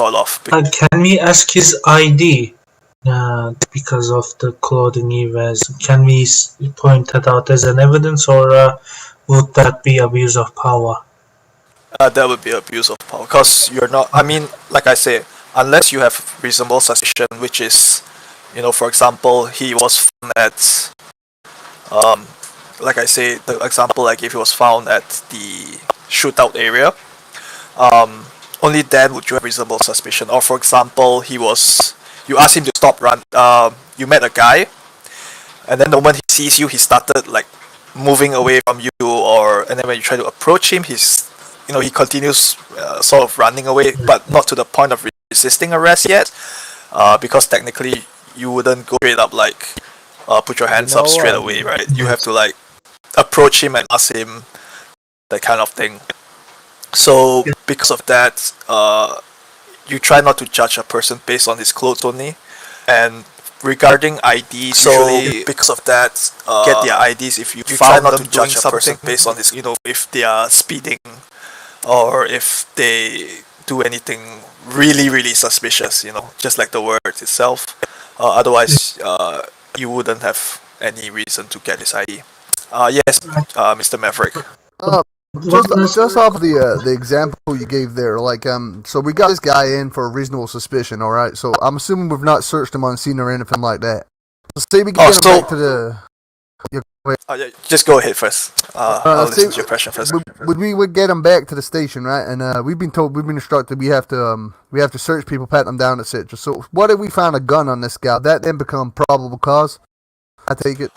sort of. Can we ask his ID? Because of the clothing he wears, can we point that out as an evidence, or would that be abuse of power? That would be abuse of power, because you're not. I mean, like I say, unless you have reasonable suspicion, which is, for example, he was found at, like I say, the example I gave, he was found at the shootout area. Only then would you have reasonable suspicion. Or for example, you asked him to stop run. You met a guy, and then the moment he sees you, he started like moving away from you, and then when you try to approach him, he continues sort of running away, but not to the point of resisting arrest yet, because technically you wouldn't go straight up like put your hands up straight away, right? You have to like approach him and ask him, that kind of thing. So because of that, you try not to judge a person based on his clothes only. And regarding IDs, so because of that, get their IDs if you try not to judge a person based on his, if they are speeding or if they do anything really, really suspicious, just like the word itself. Otherwise, you wouldn't have any reason to get his ID. Yes, Mr. Maverick. Just off the example you gave there, like so we got this guy in for a reasonable suspicion, all right. So I'm assuming we've not searched him on scene or anything like that. So say we get him back to the. Just go ahead first. I'll listen to your question first. Would get him back to the station, right? And we've been instructed we have to search people, pat them down, etc. So what if we found a gun on this guy? That then become probable cause. I take it.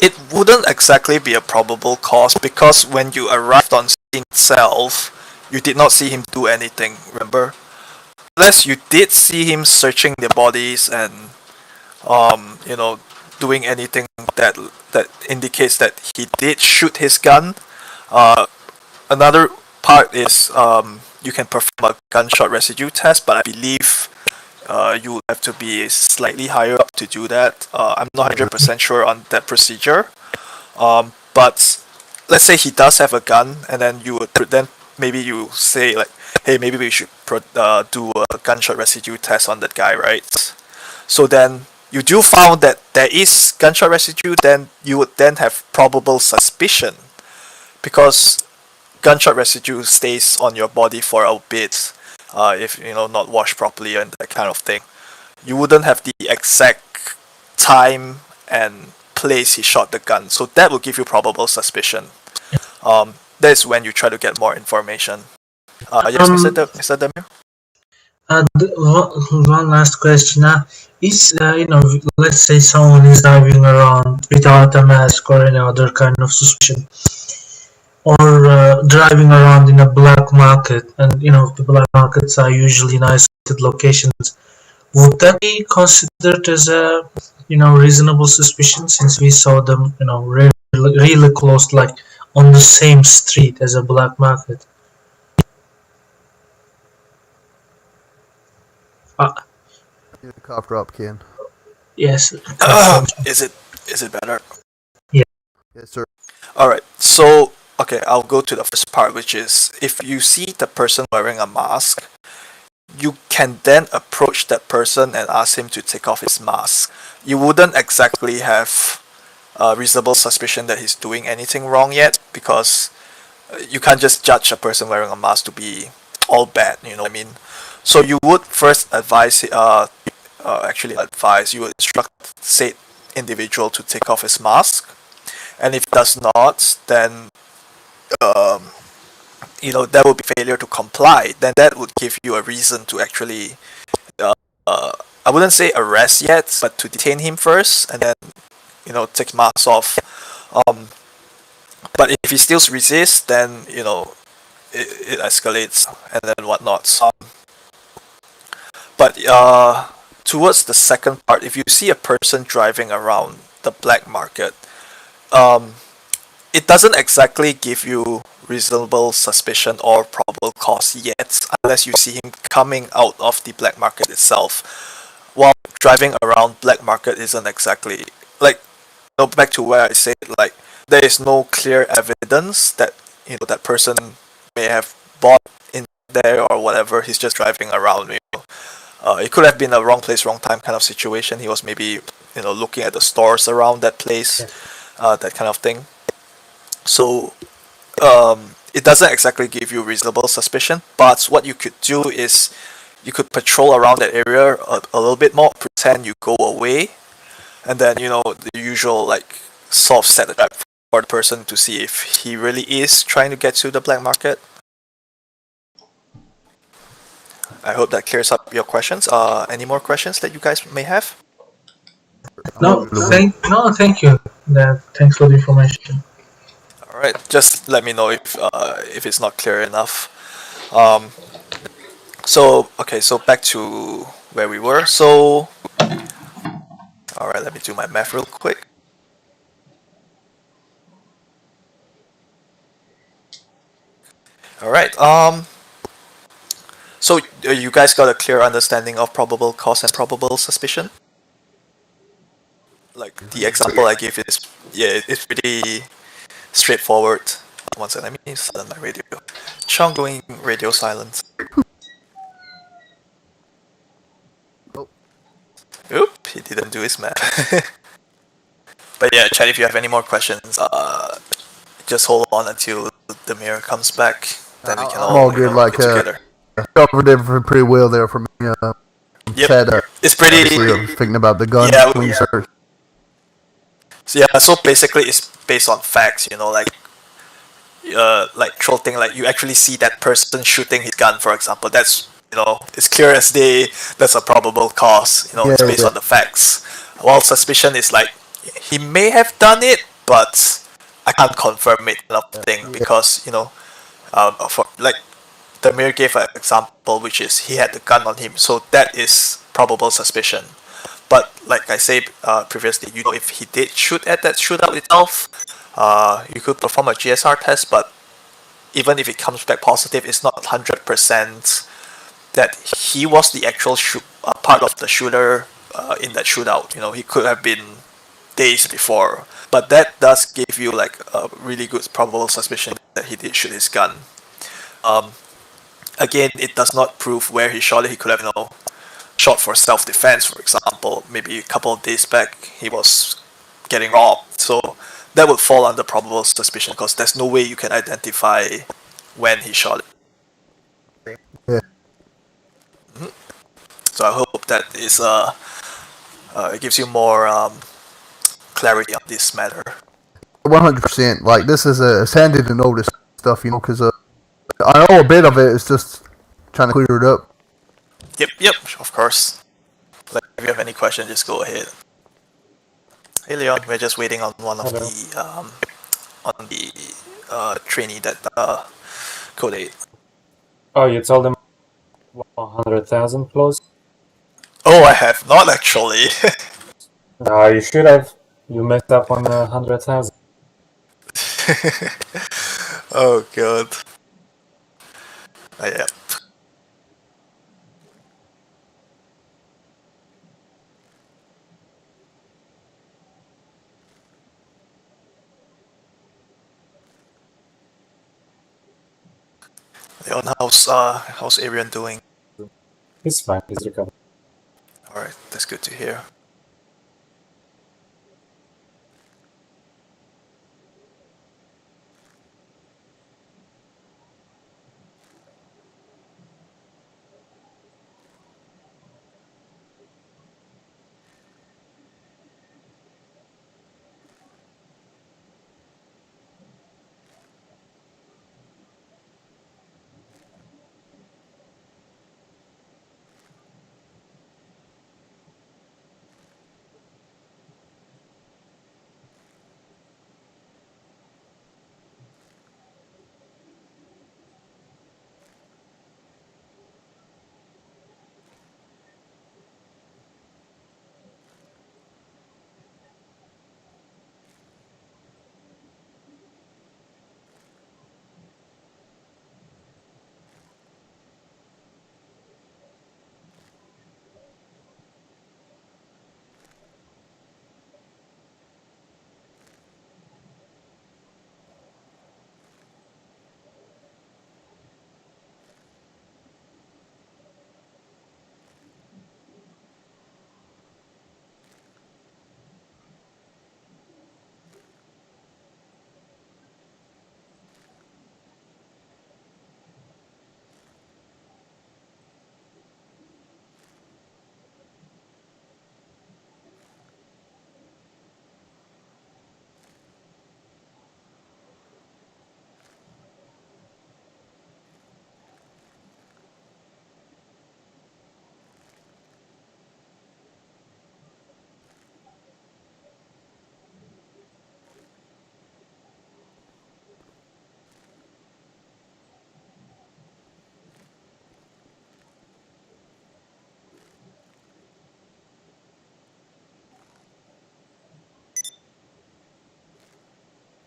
It wouldn't exactly be a probable cause, because when you arrived on scene itself, you did not see him do anything, remember? Unless you did see him searching the bodies and, doing anything that indicates that he did shoot his gun. Another part is you can perform a gunshot residue test, but I believe you would have to be slightly higher up to do that. I'm not 100% sure on that procedure. But let's say he does have a gun, and then maybe you say like, hey, maybe we should do a gunshot residue test on that guy, right? So then you do found that there is gunshot residue, then you would then have probable suspicion, because gunshot residue stays on your body for a bit. If not washed properly and that kind of thing. You wouldn't have the exact time and place he shot the gun, so that will give you probable suspicion. That's when you try to get more information. Yes, Mr. Demir? One last question. Is let's say someone is driving around without a mask or any other kind of suspicion, or driving around in a black market, and the black markets are usually in isolated locations. Would that be considered as a reasonable suspicion, since we saw them really close, like on the same street as a black market? The cough drop, Ken. Yes. Is it better? Yeah. Yes, sir. All right. So. Okay, I'll go to the first part, which is if you see the person wearing a mask, you can then approach that person and ask him to take off his mask. You wouldn't exactly have a reasonable suspicion that he's doing anything wrong yet, because you can't just judge a person wearing a mask to be all bad, you know what I mean? So you would first you would instruct said individual to take off his mask, and if it does not, then that would be failure to comply. Then that would give you a reason to actually, I wouldn't say arrest yet, but to detain him first, and then take mask off. But if he still resists, then it escalates and then whatnot. But towards the second part, if you see a person driving around the black market, it doesn't exactly give you reasonable suspicion or probable cause yet, unless you see him coming out of the black market itself. While driving around black market isn't exactly like, back to where I said, like, there is no clear evidence that that person may have bought in there or whatever. He's just driving around. It could have been a wrong place, wrong time kind of situation. He was maybe looking at the stores around that place, that kind of thing. So it doesn't exactly give you reasonable suspicion. But what you could do is you could patrol around that area a little bit more, pretend you go away, and then the usual like sort of set a trap for the person to see if he really is trying to get to the black market. I hope that clears up your questions. Any more questions that you guys may have? No, thank you. Thanks for the information. All right, just let me know if it's not clear enough. Um, so back to where we were. So, all right, let me do my math real quick. All right. So you guys got a clear understanding of probable cause and probable suspicion? Like the example I gave is, yeah, it's pretty straightforward. One second, let me silence my radio. Chong going radio silence. Oh. Oop, he didn't do his math. But yeah, Chad, if you have any more questions, just hold on until the mirror comes back. Then we can all good, put together. Covered everything pretty well there for me. Yep, Chad, it's pretty. thinking about the gun Yeah, when you search. So yeah, so basically it's based on facts, like troll thing, like you actually see that person shooting his gun, for example. That's it's clear as day. That's a probable cause. It's based on the facts. While suspicion is like he may have done it, but I can't confirm it, kind of thing, because for like Demir gave an example, which is he had the gun on him, so that is probable suspicion. But like I said previously, if he did shoot at that shootout itself, you could perform a GSR test, but even if it comes back positive, it's not 100% that he was the actual part of the shooter in that shootout. He could have been days before, but that does give you like a really good probable suspicion that he did shoot his gun. Again, it does not prove where he shot it. He could have shot for self-defense, for example. Maybe a couple of days back he was getting robbed, so that would fall under probable suspicion because there's no way you can identify when he shot it. Yeah. So I hope that is it gives you more clarity on this matter. 100%. Like, this is it's handy to know this stuff, because I know a bit of it. It's just trying to clear it up. Yep, of course. Like, if you have any questions, just go ahead. Hey Leon, we're just waiting on one of the trainee that code 8. Oh, you told them 100,000 close? Oh, I have not actually. You should have. You messed up on 100,000. Oh god. Yeah. Leon, how's Arian doing? He's fine, he's recovered. Alright, that's good to hear.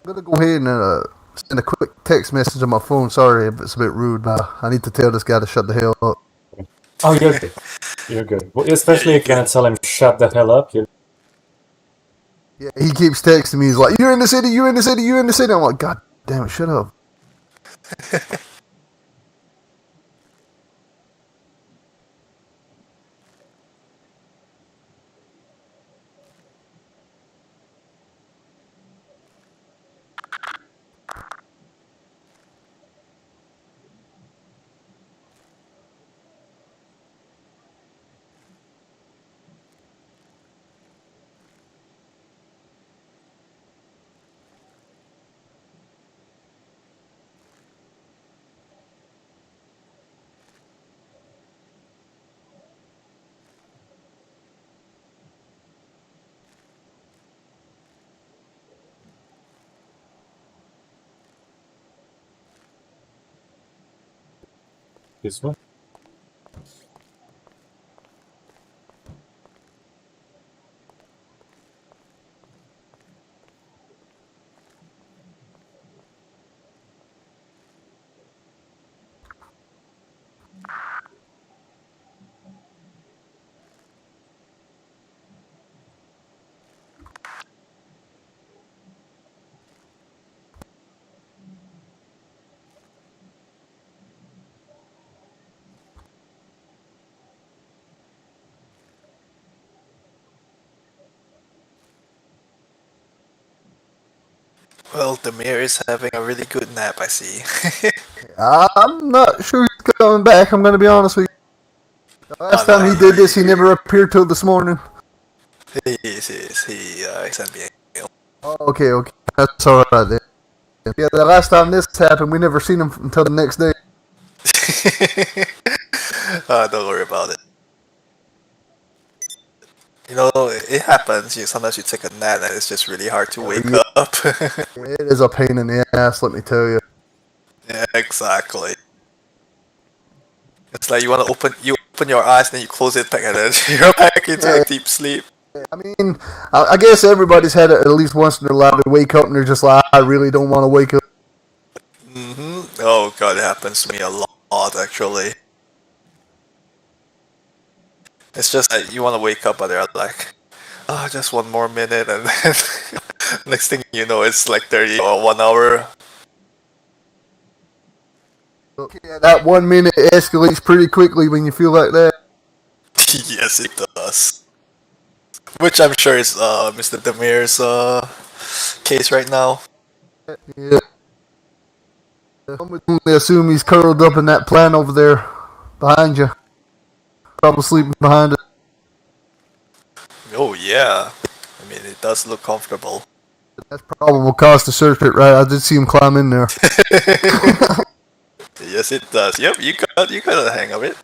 I'm gonna go ahead and send a quick text message on my phone. Sorry if it's a bit rude, but I need to tell this guy to shut the hell up. Oh, you're good. You're good. Well, especially if you're gonna tell him shut the hell up. Yeah, he keeps texting me. He's like, "You're in the city. You're in the city. You're in the city." I'm like, "God damn it, shut up." This one. Well, the mayor is having a really good nap, I see. I'm not sure he's coming back. I'm gonna be honest with you. The last time he did this, he never appeared till this morning. He sent me a mail. Oh, okay, that's all right then. Yeah, the last time this happened, we never seen him until the next day. Don't worry about it. You know, it happens. Sometimes you take a nap and it's just really hard to wake up. It is a pain in the ass, let me tell you. Yeah, exactly. It's like you open your eyes, then you close it back, and then you're back into a deep sleep. I mean, I guess everybody's had it at least once in their life. They wake up and they're just like, I really don't want to wake up. Oh god, it happens to me a lot actually. It's just that you want to wake up, but they're like, oh, just one more minute, and then next thing you know, it's like 30 or 1 hour. Yeah, that 1 minute escalates pretty quickly when you feel like that. Yes, it does. Which I'm sure is Mr. Demir's case right now. Yeah. I'm gonna only assume he's curled up in that plant over there behind you. Probably sleeping behind it. Oh yeah, I mean it does look comfortable. That's probable cause to search it, right? I did see him climb in there. Yes, it does. Yep, you got the hang of it.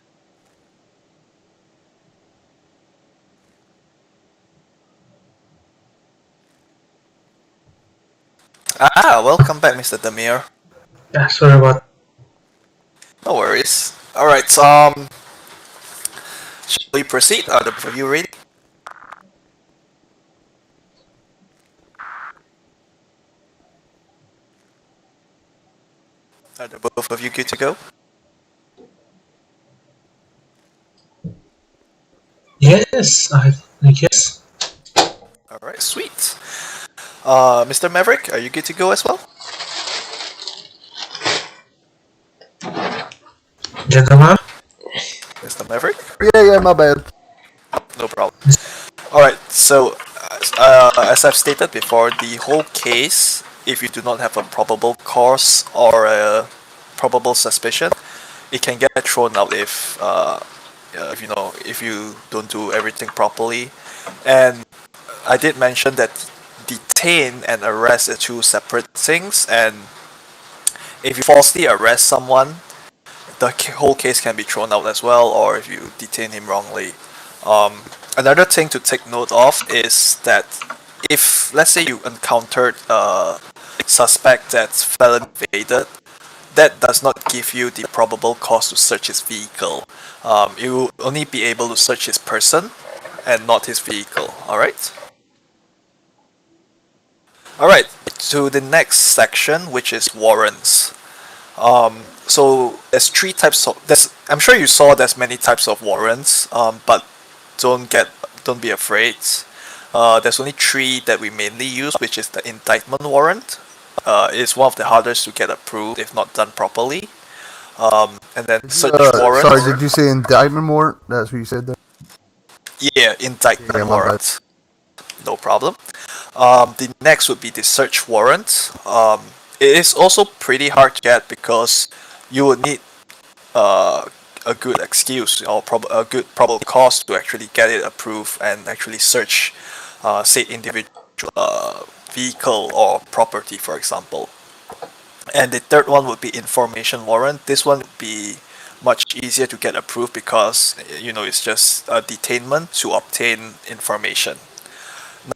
Welcome back, Mr. Demir. Yeah, sorry about. No worries. All right, shall we proceed? Are the both of you ready? Are the both of you good to go? Yes, I guess. All right, sweet. Mr. Maverick, are you good to go as well? Gentlemen. Mr. Maverick? Yeah, my bad. No problem. Alright, so as I've stated before, the whole case, if you do not have a probable cause or a probable suspicion, it can get thrown out if if you don't do everything properly. And I did mention that detain and arrest are two separate things, and if you falsely arrest someone, the whole case can be thrown out as well, or if you detain him wrongly. Another thing to take note of is that if, let's say, you encountered a suspect that's felon evaded, that does not give you the probable cause to search his vehicle. You will only be able to search his person and not his vehicle. Alright? Alright, to the next section, which is warrants. So there's three types of. I'm sure you saw there's many types of warrants. But don't be afraid. There's only three that we mainly use, which is the indictment warrant. It's one of the hardest to get approved if not done properly. And then search warrant. Sorry, did you say indictment warrant? That's what you said there? Yeah, indictment warrant. No problem. The next would be the search warrant. It is also pretty hard to get because you would need a good excuse or a good probable cause to actually get it approved and actually search said individual vehicle or property, for example. And the third one would be information warrant. This one would be much easier to get approved because it's just a detainment to obtain information.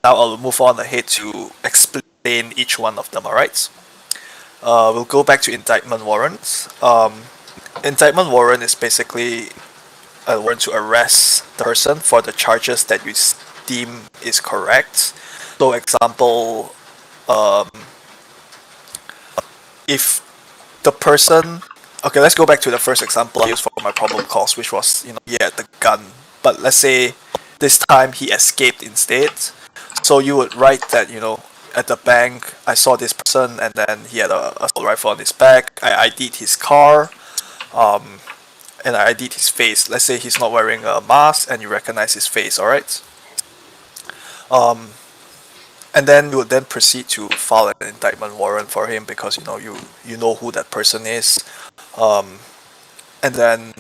Now I'll move on ahead to explain each one of them. Alright. We'll go back to indictment warrants. Indictment warrant is basically a warrant to arrest the person for the charges that you deem is correct. So example, if the person, okay, let's go back to the first example I used for my probable cause, which was the gun. But let's say this time he escaped instead. So you would write that at the bank I saw this person and then he had a assault rifle on his back. I ID'd his car, and I ID'd his face. Let's say he's not wearing a mask and you recognize his face. All right. And then you would then proceed to file an indictment warrant for him because you know who that person is, and then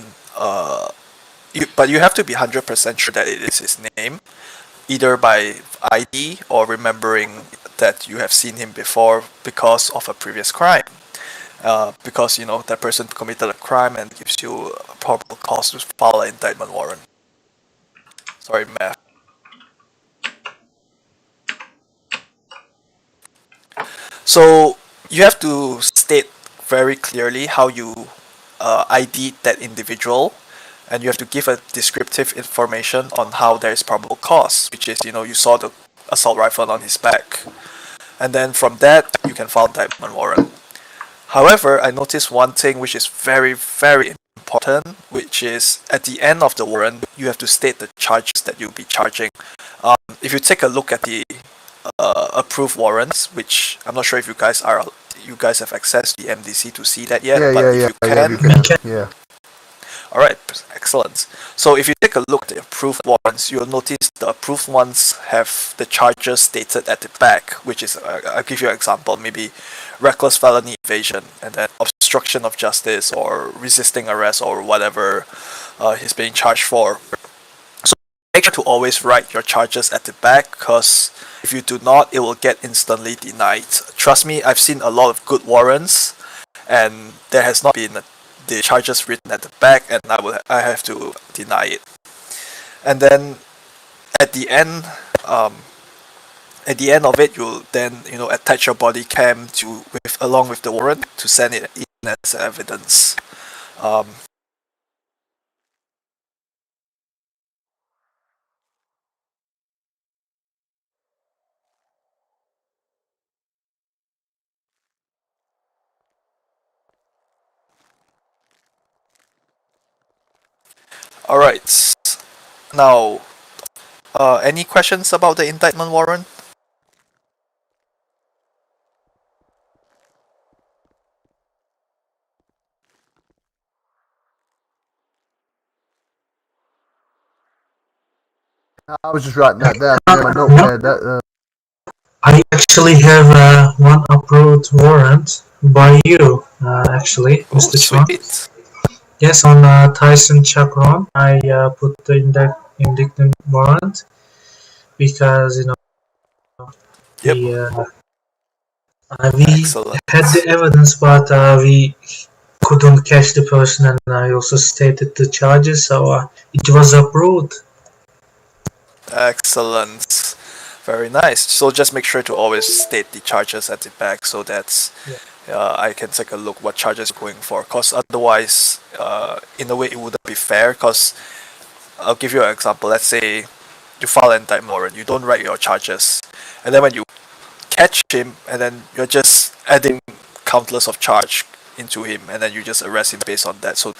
but you have to be 100% sure that it is his name, either by ID or remembering that you have seen him before because of a previous crime, because that person committed a crime and gives you a probable cause to file an indictment warrant. Sorry, Matt. So you have to state very clearly how you ID'd that individual, and you have to give a descriptive information on how there is probable cause, which is you saw the assault rifle on his back, and then from that you can file indictment warrant. However, I noticed one thing which is very, very important, which is at the end of the warrant you have to state the charges that you'll be charging. If you take a look at the approved warrants, which I'm not sure if you guys have access to the MDC to see that yet, you can. Yeah. Alright, excellent. So if you take a look at the approved warrants, you'll notice the approved ones have the charges stated at the back, which is, I'll give you an example, maybe reckless felony evasion, and then obstruction of justice, or resisting arrest, or whatever he's being charged for. So make sure to always write your charges at the back, because if you do not, it will get instantly denied. Trust me, I've seen a lot of good warrants, and there has not been the charges written at the back, and I have to deny it. And then at the end of it, you'll then attach your body cam along with the warrant to send it in as evidence. Alright, now any questions about the indictment warrant? I was just writing that down in my notepad. I actually have one approved warrant by you, actually, Mr. Chuan. Sweet. Yes, on Tyson Chakron, I put the indictment warrant because Yep. we Excellent. had the evidence, but we couldn't catch the person, and I also stated the charges, so it was approved. Excellent. Very nice. So just make sure to always state the charges at the back so that I can take a look what charges you're going for. Because otherwise, in a way, it wouldn't be fair. Because I'll give you an example. Let's say you file an indictment warrant, you don't write your charges, and then when you catch him, and then you're just adding countless of charge into him, and then you just arrest him based on that. So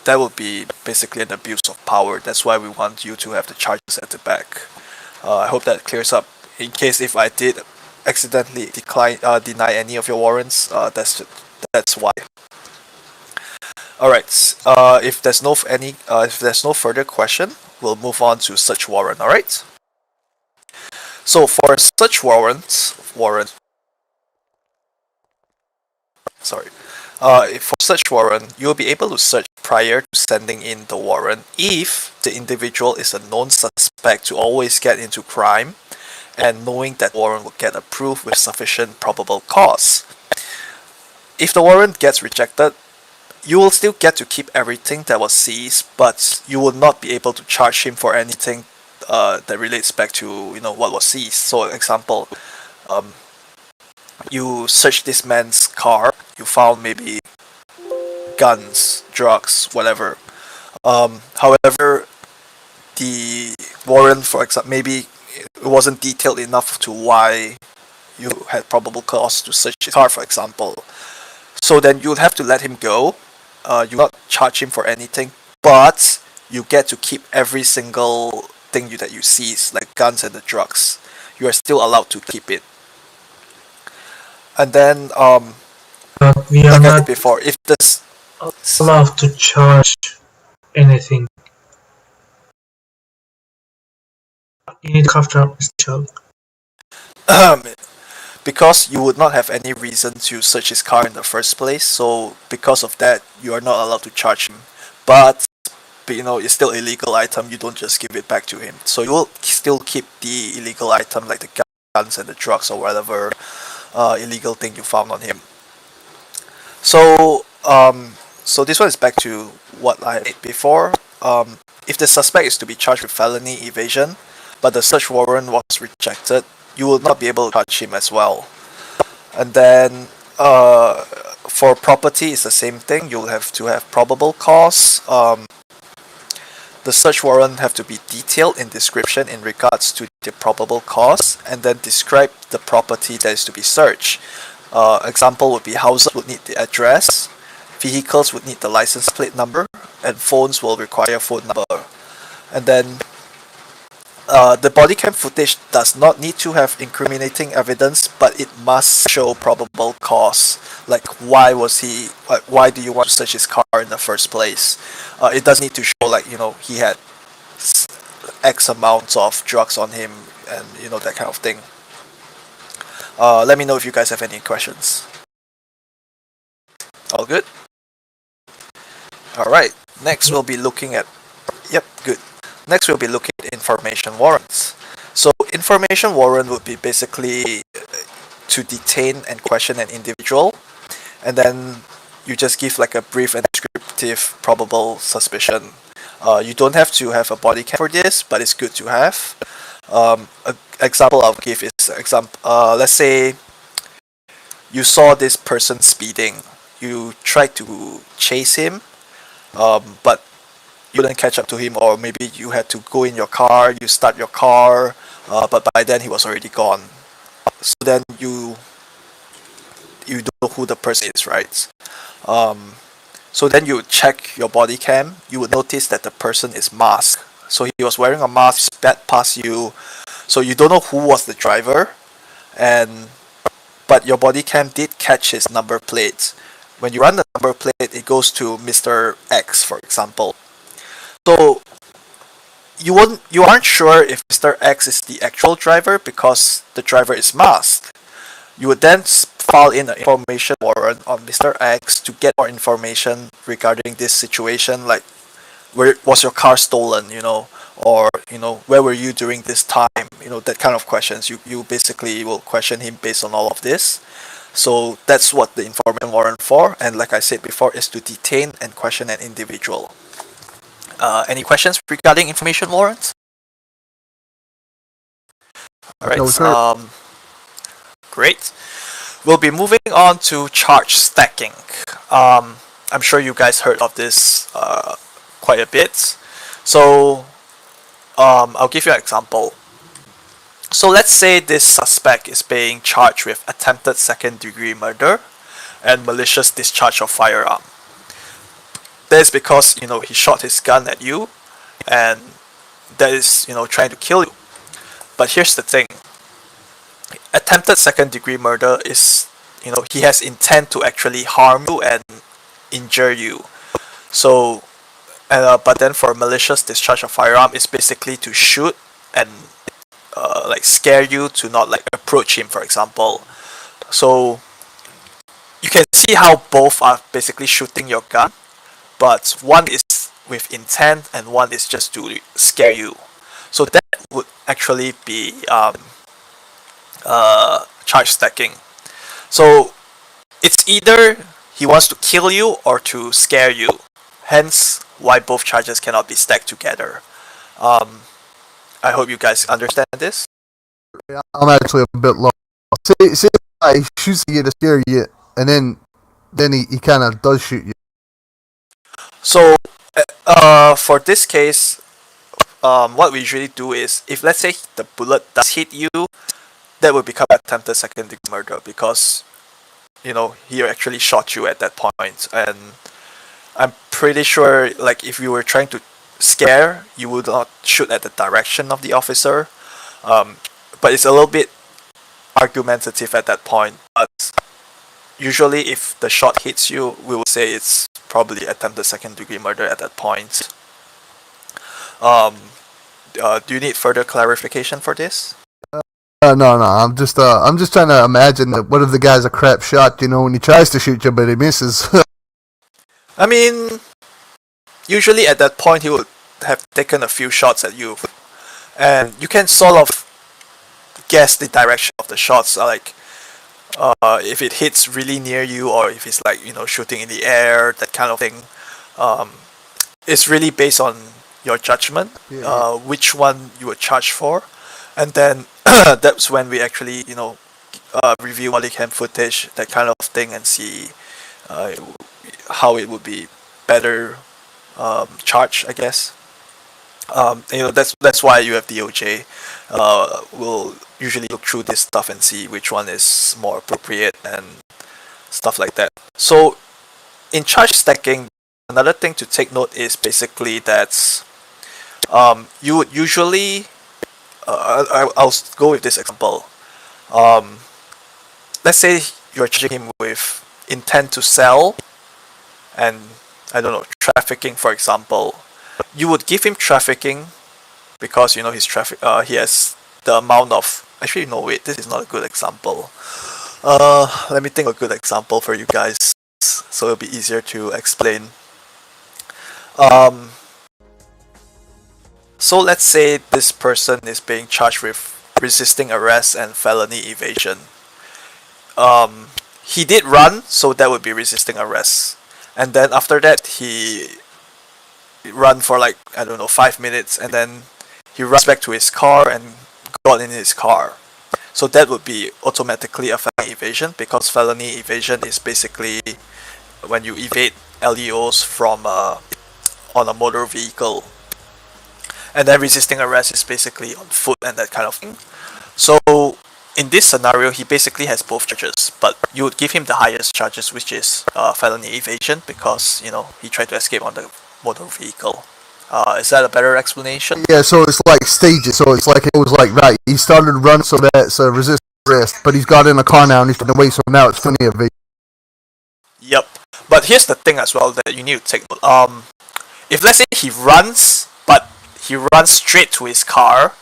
that would be basically an abuse of power. That's why we want you to have the charges at the back. I hope that clears up. In case if I did accidentally deny any of your warrants, that's why. All right. If there's no further question, we'll move on to search warrant. All right. So for a search warrant, for search warrant, you'll be able to search prior to sending in the warrant if the individual is a known suspect to always get into crime, and knowing that warrant will get approved with sufficient probable cause. If the warrant gets rejected, you will still get to keep everything that was seized, but you will not be able to charge him for anything that relates back to what was seized. So, example, you search this man's car, you found maybe guns, drugs, whatever. However, the warrant, for example, maybe it wasn't detailed enough to why you had probable cause to search his car, for example. So then you'd have to let him go. You not charge him for anything, but you get to keep every single thing that you seize, like guns and the drugs. You are still allowed to keep it. And then, But we are like I not said before, if this allowed to charge anything. You need to cover up, Mr. Chuck. because you would not have any reason to search his car in the first place, so because of that, you are not allowed to charge him. But it's still illegal item. You don't just give it back to him. So you will still keep the illegal item, like the guns and the drugs or whatever illegal thing you found on him. So so this one is back to what I made before. If the suspect is to be charged with felony evasion, but the search warrant was rejected, you will not be able to charge him as well. And then for property, it's the same thing. You'll have to have probable cause. The search warrant have to be detailed in description in regards to the probable cause, and then describe the property that is to be searched. Example would be houses would need the address, vehicles would need the license plate number, and phones will require phone number. And then the body cam footage does not need to have incriminating evidence, but it must show probable cause. Like why do you want to search his car in the first place? It does need to show he had X amounts of drugs on him and that kind of thing. Let me know if you guys have any questions. All good? Alright, next we'll be looking at good. Next we'll be looking at information warrants. So information warrant would be basically to detain and question an individual, and then you just give like a brief and descriptive probable suspicion. You don't have to have a body cam for this, but it's good to have. An example I'll give is let's say you saw this person speeding. You tried to chase him, but you didn't catch up to him, or maybe you had to go in your car, you start your car, but by then he was already gone. So then you don't know who the person is, right? So then you check your body cam, you would notice that the person is masked. So he was wearing a mask, sped past you, so you don't know who was the driver, but your body cam did catch his number plate. When you run the number plate, it goes to Mr. X, for example. So you aren't sure if Mr. X is the actual driver because the driver is masked. You would then file in an information warrant on Mr. X to get more information regarding this situation, like where was your car stolen, or where were you during this time, that kind of questions. You basically will question him based on all of this. So that's what the information warrant for, and like I said before, is to detain and question an individual. Any questions regarding information warrants? Alright, No, sir. Great. We'll be moving on to charge stacking. I'm sure you guys heard of this quite a bit. So I'll give you an example. So let's say this suspect is being charged with attempted second-degree murder and malicious discharge of firearm. That is because he shot his gun at you, and that is trying to kill you. But here's the thing: attempted second-degree murder is he has intent to actually harm you and injure you. So, but then for malicious discharge of firearm, it's basically to shoot and like scare you to not like approach him, for example. So you can see how both are basically shooting your gun, but one is with intent and one is just to scare you. So that would actually be charge stacking. So it's either he wants to kill you or to scare you. Hence why both charges cannot be stacked together. I hope you guys understand this. I'm actually a bit lost. Say he shoots you to scare you, and then he kind of does shoot you. So for this case, what we usually do is, if let's say the bullet does hit you, that would become attempted second-degree murder because he actually shot you at that point. And I'm pretty sure, like, if you were trying to scare, you would not shoot at the direction of the officer. But it's a little bit argumentative at that point. But usually, if the shot hits you, we will say it's probably attempted second-degree murder at that point. Do you need further clarification for this? No. I'm just trying to imagine that. What if the guy's a crap shot? When he tries to shoot you, but he misses. I mean, usually at that point he would have taken a few shots at you, and you can sort of guess the direction of the shots. Like, if it hits really near you, or if it's like shooting in the air, that kind of thing. It's really based on your judgment, which one you would charge for, and then that's when we actually review body cam footage, that kind of thing, and see how it would be better charged, I guess. That's why you have DOJ. We'll usually look through this stuff and see which one is more appropriate and stuff like that. So in charge stacking, another thing to take note is basically that you would usually I'll go with this example. Let's say you're charging him with intent to sell and, I don't know, trafficking, for example. You would give him trafficking because his traffic he has the amount of, actually no, wait, this is not a good example. Let me think of a good example for you guys so it'll be easier to explain. So let's say this person is being charged with resisting arrest and felony evasion. He did run, so that would be resisting arrest. And then after that, he ran for like, I don't know, 5 minutes, and then he runs back to his car and got in his car. So that would be automatically a felony evasion, because felony evasion is basically when you evade LEOs from on a motor vehicle. And then resisting arrest is basically on foot and that kind of thing. So in this scenario, he basically has both charges, but you would give him the highest charges, which is felony evasion, because he tried to escape on the motor vehicle. Is that a better explanation? Yeah, so it's like stages. So it's like, it was like, right, he started to run, so that's resist arrest, but he's got in a car now and he's running away, so now it's felony evasion. Yep. But here's the thing as well that you need to take note. If let's say he runs, but he runs straight to his car,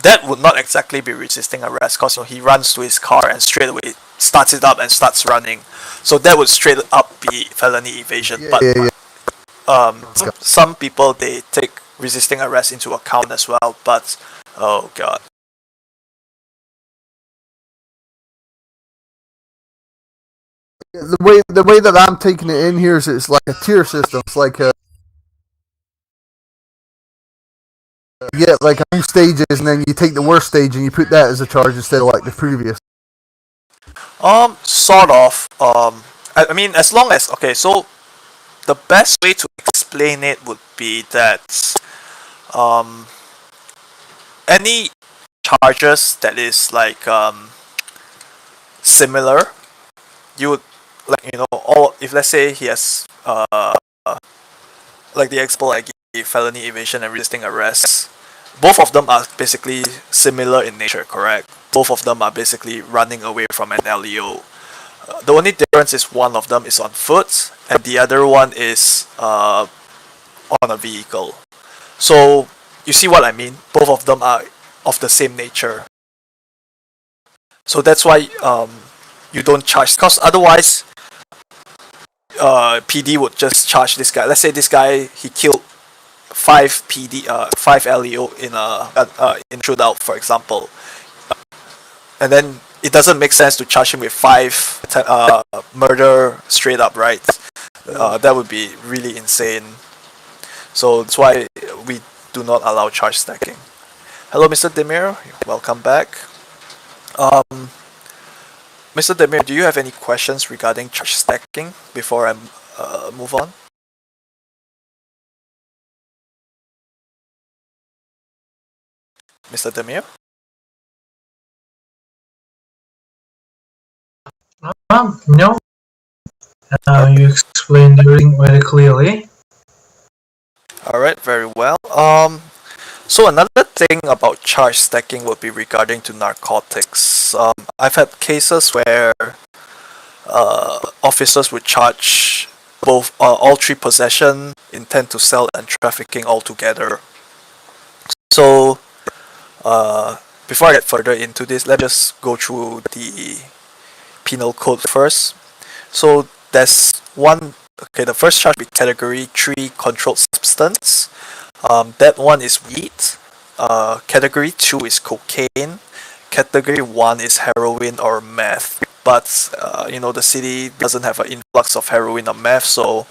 that would not exactly be resisting arrest, because he runs to his car and straight away starts it up and starts running. So that would straight up be felony evasion. Some people, they take resisting arrest into account as well, but oh god. The way that I'm taking it in here is it's like a tier system. It's like you get like a few stages, and then you take the worst stage and you put that as a charge instead of like the previous. Sort of. I mean, as long as, okay, so the best way to explain it would be that any charges that is like similar, you would like all if let's say he has like the example I gave, felony evasion and resisting arrest. Both of them are basically similar in nature, correct? Both of them are basically running away from an LEO. The only difference is one of them is on foot and the other one is on a vehicle. So you see what I mean? Both of them are of the same nature. So that's why you don't charge, because otherwise PD would just charge this guy. Let's say this guy he killed five LEO in a shootout, for example, and then it doesn't make sense to charge him with murder straight up, right? That would be really insane. So that's why we do not allow charge stacking. Hello, Mr. Demir. Welcome back. Mr. Demir, do you have any questions regarding charge stacking before I move on? Mr. Demir? No. You explained everything very clearly. Alright, very well. So another thing about charge stacking would be regarding to narcotics. I've had cases where officers would charge both all three possession, intent to sell, and trafficking all together. So before I get further into this, let's just go through the penal code first. So there's one. Okay, the first charge would be category 3 controlled substance. That one is weed. Category 2 is cocaine. Category 1 is heroin or meth. But the city doesn't have an influx of heroin or meth, so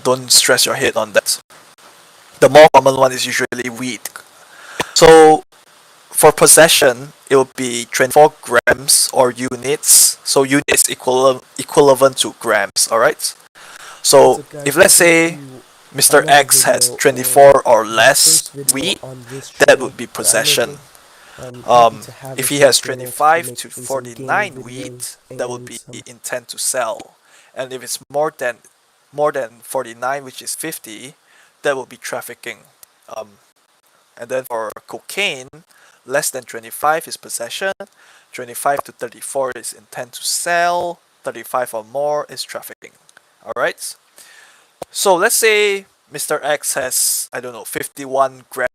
don't stress your head on that. The more common one is usually weed. So for possession, it will be 24 grams or units. So unit is equivalent to grams, alright? So if let's say Mr. X has 24 or less weed, that would be possession. If he has 25 to 49 weed, that would be intent to sell. And if it's more than 49, which is 50, that would be trafficking. And then for cocaine, less than 25 is possession, 25 to 34 is intent to sell, 35 or more is trafficking. Alright? So let's say Mr. X has, I don't know, 51 grams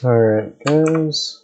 Alright, guys.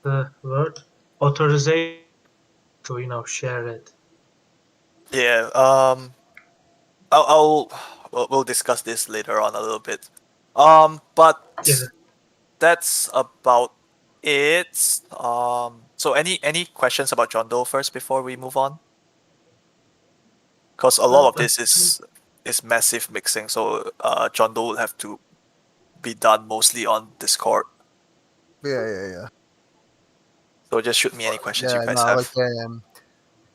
The word authorization to share it. Yeah. We'll discuss this later on a little bit. But Yeah. that's about it. So any questions about John Doe first before we move on? Because a lot of this is massive mixing, so John Doe will have to be done mostly on Discord. Yeah. So just shoot me any questions you Yeah, guys nah, have.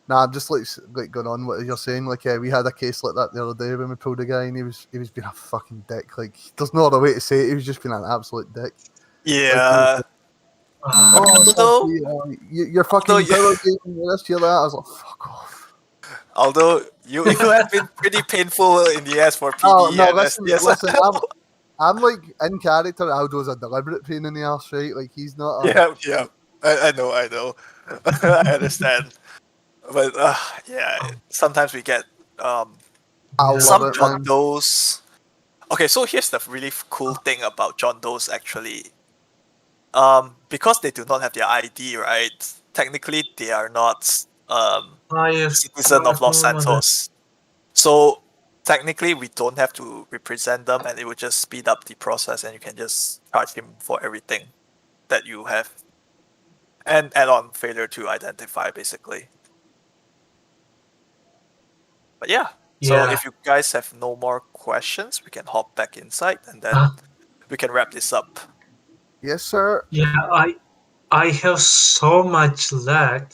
I'm just like going on what you're saying. Like, we had a case like that the other day when we pulled a guy, and he was being a fucking dick. Like, there's no other way to say it. He was just being an absolute dick. Like, he was Yeah. like, Uh, oh, Although, you're although, fucking power game, you're this, you're that. I was like, fuck off. although you have been pretty painful in the ass for Oh PD no, and listen, SDS. I'm like in character. Aldo's a deliberate pain in the ass, right? Like he's not. Yeah. I know. I understand. But yeah, sometimes we get I Yeah. love some it, John man. Does. Okay, so here's the really cool thing about John Does actually. Because they do not have their ID, right? Technically, they are not Yes, citizen of I Los remember that. Santos. So technically, we don't have to represent them, and it would just speed up the process, and you can just charge him for everything that you have, and add on failure to identify, basically. But yeah, so Yeah. if you guys have no more questions, we can hop back inside, and then Uh, we can wrap this up. Yes, sir. yeah, I have so much lag.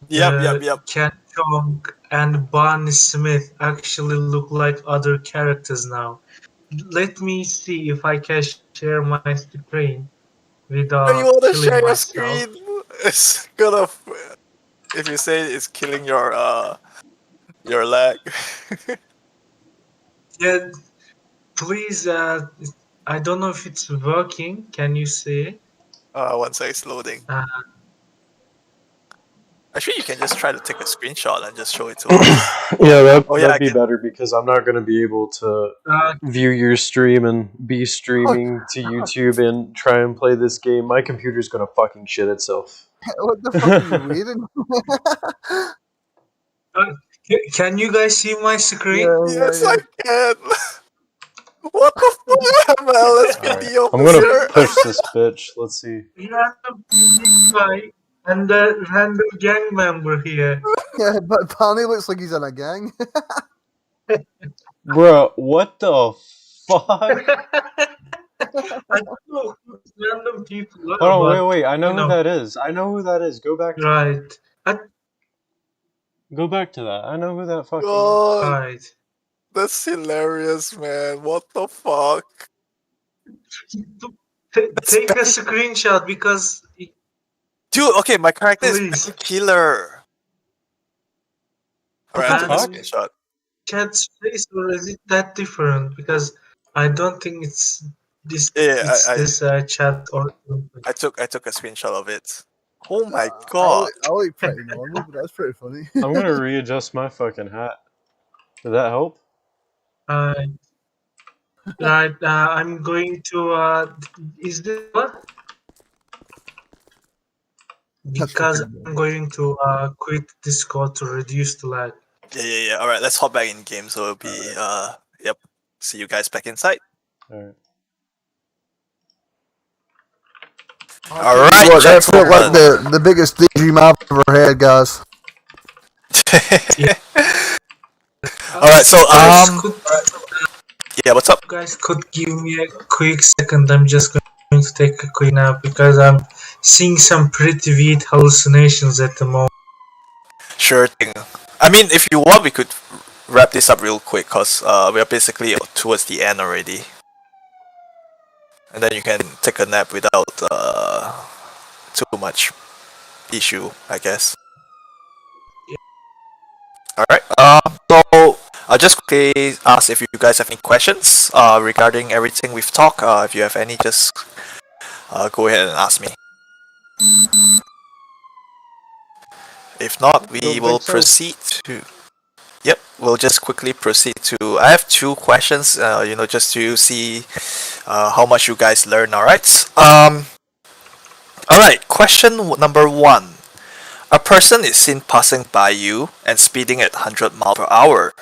Yep. Ken Chong and Barney Smith actually look like other characters now. Let me see if I can share my screen You without want to killing share your myself. screen? It's gonna. If you say it's killing your leg. Yeah, please. I don't know if it's working. Can you see? Once it's loading. Uh, Actually, you can just try to take a screenshot and just show it to us. Yeah, Oh yeah, I that'd be can. better because I'm not going to be able to uh, view your stream and be streaming to YouTube and try and play this game. My computer's going to fucking shit itself. What the fuck are you reading? can you guys see my screen? Yes, I can. What the fuck? I'm an LSPD I'm going to officer. push this bitch. Let's see. Random guy and a random gang member here. Yeah, but Barney looks like he's in a gang. Bruh, what the fuck? I don't know who random people are, Hold on, but wait. I know you who know, that is. I know who that is. Go back. right, Go back to that. I know who that fucking is. God, right. that's hilarious, man. What the fuck? Take a screenshot because Dude, okay, my character please. is killer. Alright, I What took the a And fuck? screenshot. cat's face, or is it that different? Because I don't think it's this. Yeah, It's this chat or something. I took a screenshot of it. Oh my I god. look pretty normal, but that's pretty funny. I'm going to readjust my fucking hat. Did that help? Right. I'm going to. Is this what? That's Because fucking I'm going to quit Discord to reduce the lag. Yeah. Alright, let's hop back in game so it'll be yep. See you guys back inside. Alright. Alright, Look, that felt like gentlemen. the biggest daydream I've ever had, guys. Alright, so yeah, what's up? You guys could give me a quick second. I'm just going to take a quick nap because I'm seeing some pretty weird hallucinations at the moment. Sure thing. I mean, if you want, we could wrap this up real quick because we are basically towards the end already. And then you can take a nap without too much issue, I guess. Alright, so I'll just quickly ask if you guys have any questions regarding everything we've talked. If you have any, just go ahead and ask me. If not, we Don't will think so. proceed to... Yep, we'll just quickly proceed to... I have 2 questions, just to see how much you guys learn, alright? Alright, question number 1. A person is seen passing by you and speeding at 100 miles per hour.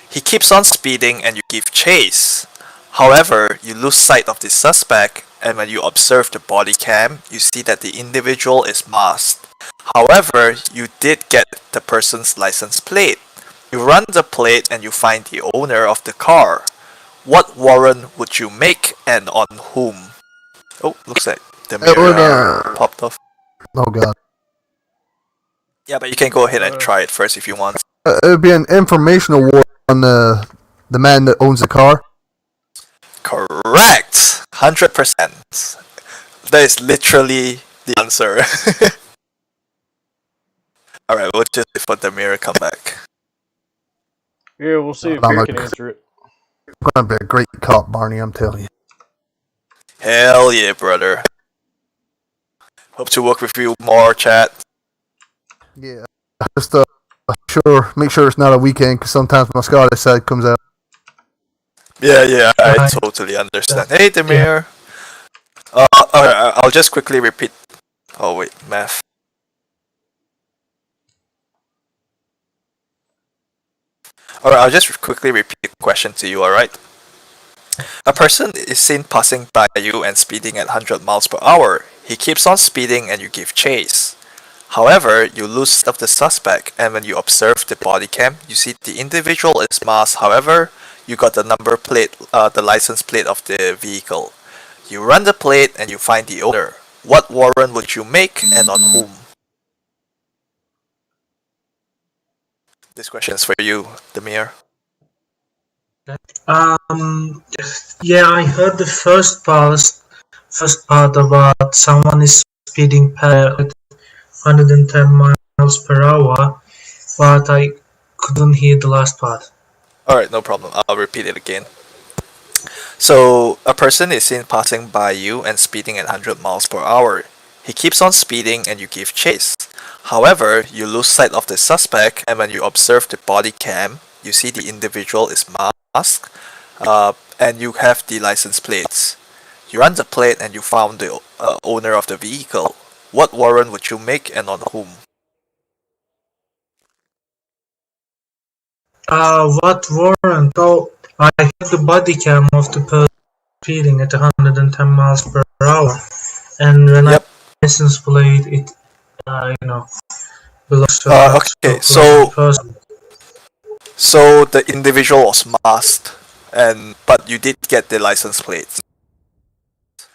He keeps on speeding and you give chase. However, you lose sight of the suspect, and when you observe the body cam, you see that the individual is masked. However, you did get the person's license plate. You run the plate and you find the owner of the car. What warrant would you make and on whom? Oh, looks like the mirror popped off. Oh god. Yeah, but you can go ahead and try it first if you want. It would be an informational war on the man that owns the car. Correct! 100%. That is literally the answer. Alright, we'll just wait for the mirror come back. Yeah, we'll see if I'm you a- can answer it. Gonna be a great cop, Barney. I'm telling you. Hell yeah, brother. Hope to work with you more, chat. Yeah. Just make sure it's not a weekend because sometimes my Scottish side comes out. Yeah, I Right. totally understand. Hey, Demir. Yeah. Alright, I'll just quickly repeat. Oh wait, math. Alright, I'll just quickly repeat the question to you, alright? A person is seen passing by you and speeding at 100 miles per hour. He keeps on speeding and you give chase. However, you lose sight of the suspect, and when you observe the body cam, you see the individual is masked. However, you got the number plate, the license plate of the vehicle. You run the plate and you find the owner. What warrant would you make and on whom? This question is for you, Demir. Yeah, I heard the first part about someone is speeding at 110 miles per hour, but I couldn't hear the last part. Alright, no problem. I'll repeat it again. So, a person is seen passing by you and speeding at 100 miles per hour. He keeps on speeding and you give chase. However, you lose sight of the suspect, and when you observe the body cam, you see the individual is masked, and you have the license plates. You run the plate and you found the owner of the vehicle. What warrant would you make and on whom? What warrant? Oh, I had the body cam of the person speeding at 110 miles per hour, and when Yep. I license plate, it belongs to a Okay, person. so the individual was masked, but you did get the license plates,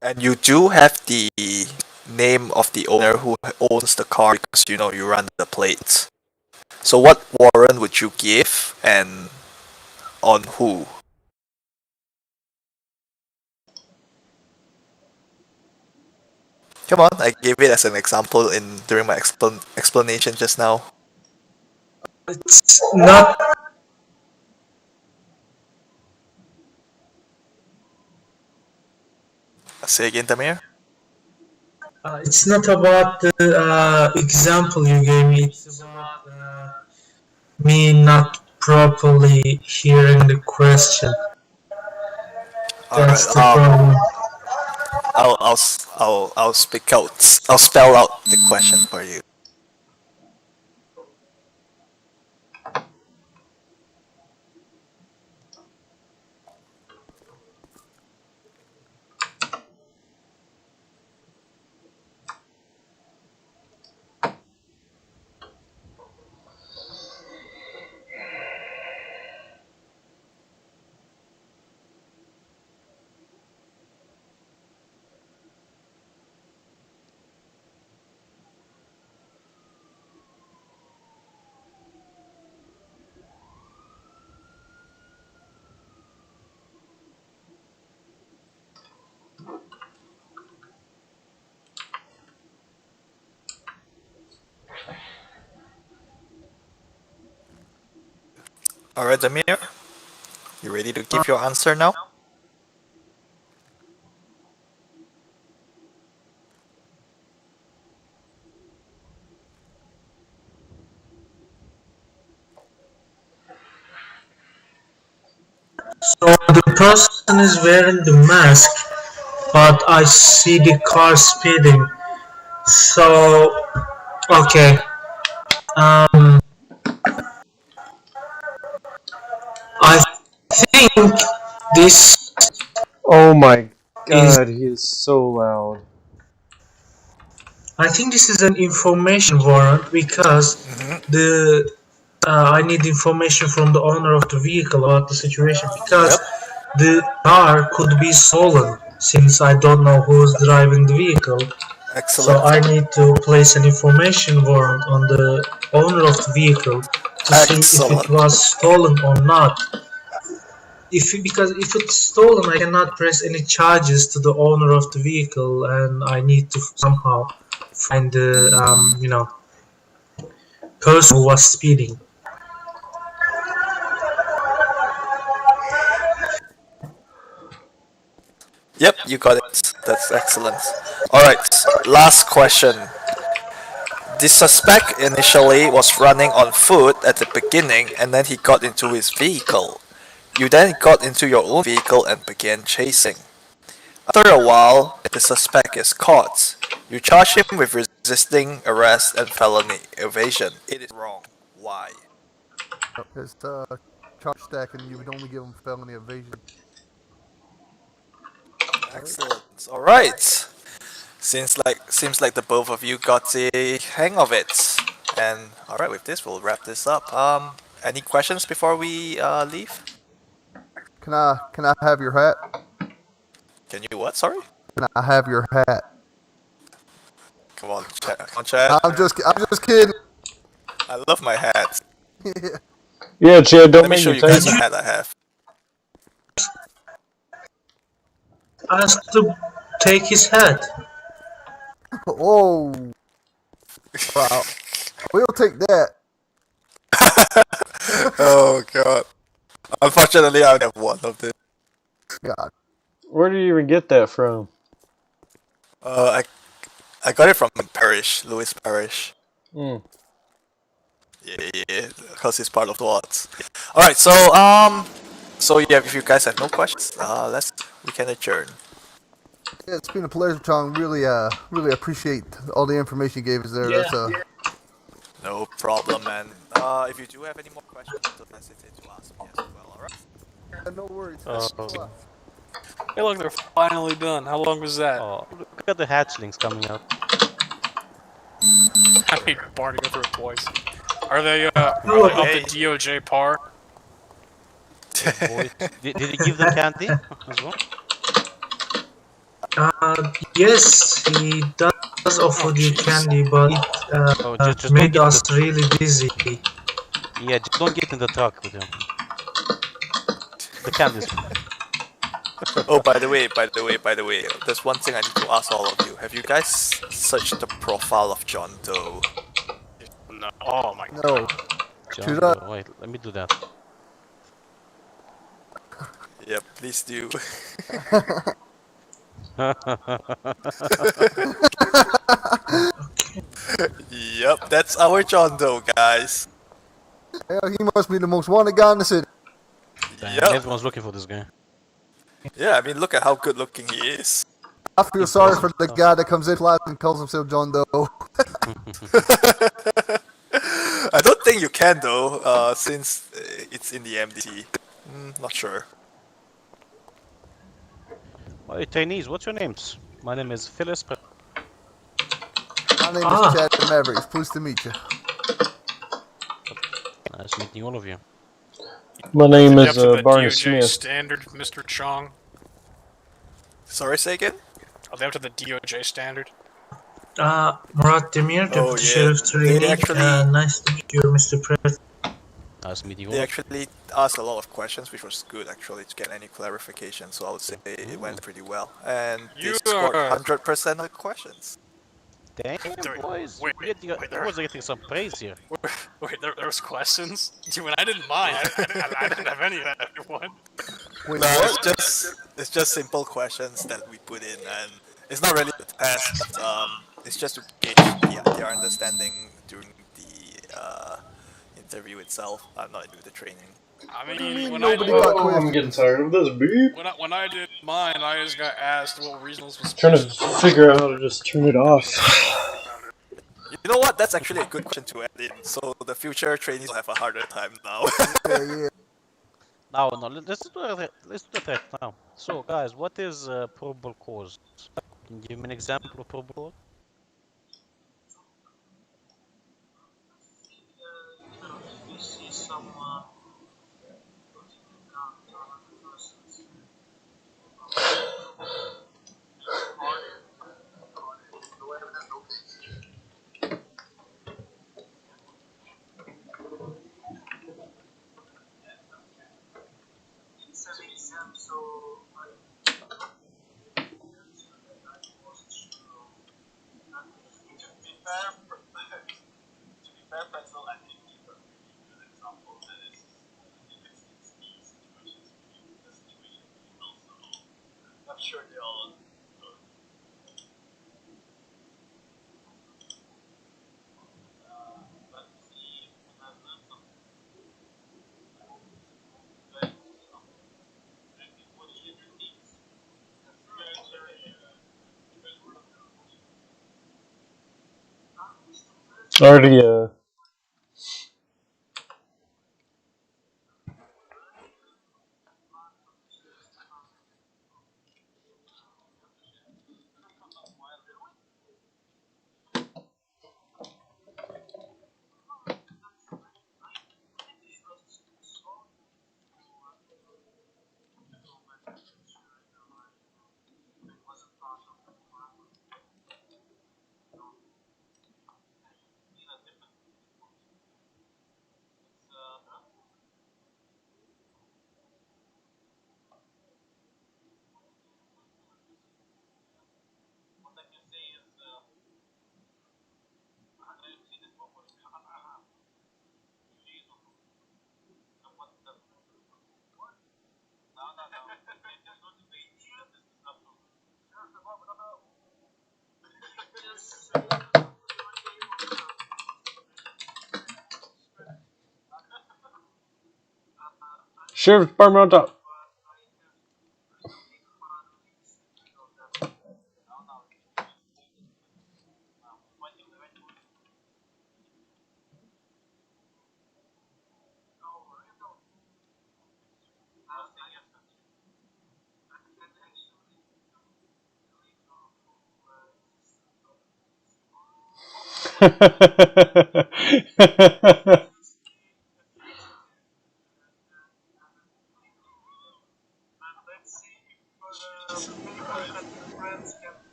and you do have the name of the owner who owns the car because you run the plates. So what warrant would you give and on who? Come on, I gave it as an example during my explanation just now. It's not. Say again, Tamir? It's not about the example you gave me. It's about me not properly hearing the question. Alright, That's the problem. I'll speak out. I'll spell out the question for you. Alright, Tamir, you ready to give your answer now? So the person is wearing the mask, but I see the car speeding. So okay, um, I think this Oh my is. god, he is so loud. I think this is an information warrant because the I need information from the owner of the vehicle about the situation because Yep. the car could be stolen since I don't know who's driving the vehicle. So Excellent. I need to place an information warrant on the owner of the vehicle to see if it Excellent. was stolen or not. Because if it's stolen, I cannot press any charges to the owner of the vehicle, and I need to somehow find the person who was speeding. Yep, you got it. That's excellent. All right, last question. The suspect initially was running on foot at the beginning, and then he got into his vehicle. You then got into your own vehicle and began chasing. After a while, the suspect is caught. You charge him with resisting arrest and felony evasion. It is wrong. Why? His charge stack, and you would only give him felony evasion. Excellent. All right. Seems like the both of you got the hang of it. And all right, with this, we'll wrap this up. Any questions before we leave? Can I have your hat? Can you what? Sorry. Can I have your hat? Come on, Chad. Come on, Chad. I'm just kidding. I love my hat. Yeah, Chad, don't Let me make show me you guys take the hat I have. Ask to take his head. Whoa! Wow. We'll take that. Oh god. Unfortunately, I only have one of them. God. Where did you even get that from? I got it from Parrish, Louis Parrish. Hmm. Yeah, because he's part of the Watts. All right, so yeah, if you guys have no questions, we can adjourn. Yeah, it's been a pleasure, Chong. Really appreciate all the information you gave us there. Yeah. No problem, man. If you do have any more questions, don't hesitate to ask me as well. All right. No worries. Hey, look, they're finally done. How long was that? Oh, look at the hatchlings coming out. I made Barney go through it twice. Are they up the DOJ par? Boy, did he give them candy as well? Yes, he does offer you candy, but it just made don't us get really busy. Yeah, just don't get in the truck with him. The candy's Oh, by the way, there's one thing I need to ask all of you. Have you guys searched the profile of John Doe? No. Oh my god. No. John Doe. Wait, let me do that. Yep, please do. Yep, that's our John Doe, guys. Hell, he must be the most wanted guy in the city. Damn, Yep. everyone's looking for this guy. Yeah, I mean, look at how good looking he is. I feel sorry for the guy that comes in flat and calls himself John Doe. I don't think you can though, since it's in the MDT. Not sure. Hey, Chinese, what's your names? My name is Phyllis. My name is Chad Mavericks. Pleased to meet you. Nice meeting all of you. My name is Up to the Barney DOJ Smith. standard, Mr. Chong. Sorry, say again? Are they up to the DOJ standard? Murat Demir, Deputy Oh, yeah. Sheriff Trainee. They actually- Nice to meet you, Mr. President. Nice meeting all They of you. actually asked a lot of questions, which was good actually to get any clarification. So I would say it went pretty well, and they You scored are- 100% of the questions. Damn, Wait, boys. wait, I was getting some praise here. Wait, there was questions? Dude, when I didn't mind, I didn't have any of that. What? Wait, No, what? it's just simple questions that we put in, and it's not really a test. But, it's just to gauge their understanding during the interview itself. Not do the training. I do you mean, mean when nobody I, got Oh, I'm questions? getting tired of this beep. when I did mine, I just got asked what reasonable was Trying to figure out how to just turn it off. You know what? That's actually a good question to add in. So the future trainees will have a harder time now. Yeah. No, let's do it. Let's do it right now. So, guys, what is probable cause? Can you give me an example of probable cause? You see someone I'm sure they all Already, Sheriff's Department on top.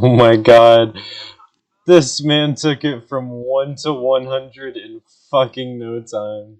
Oh my god. This man took it from 1 to 100 in fucking no time.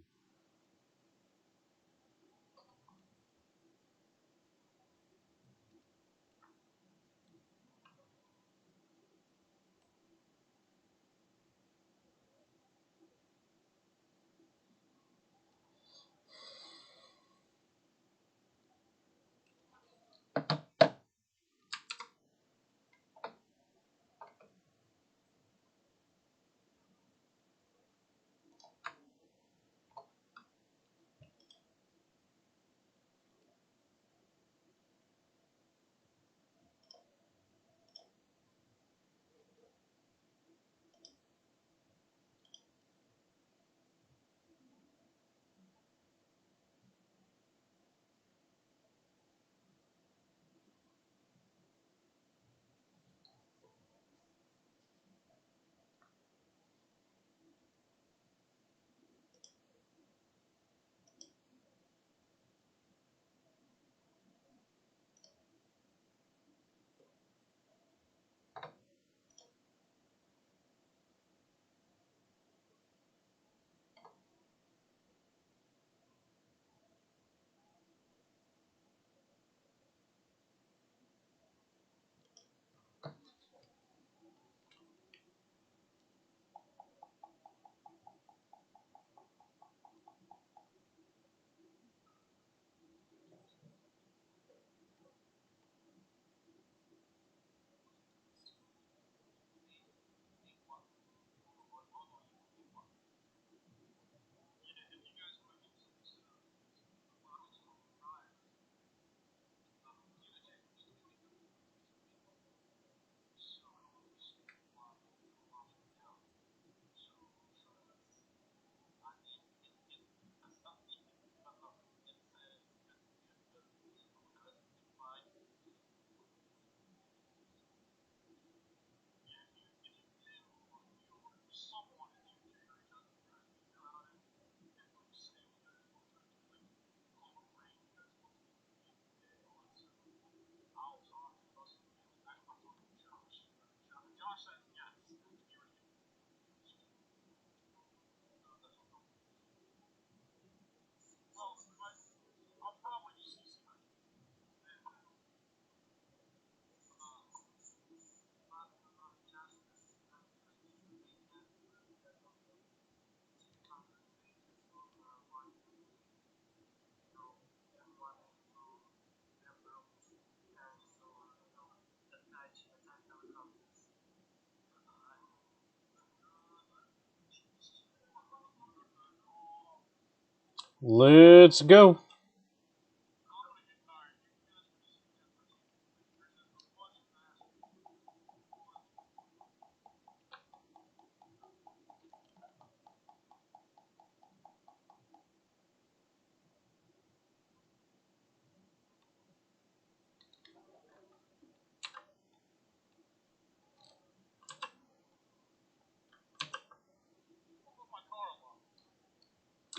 Let's go.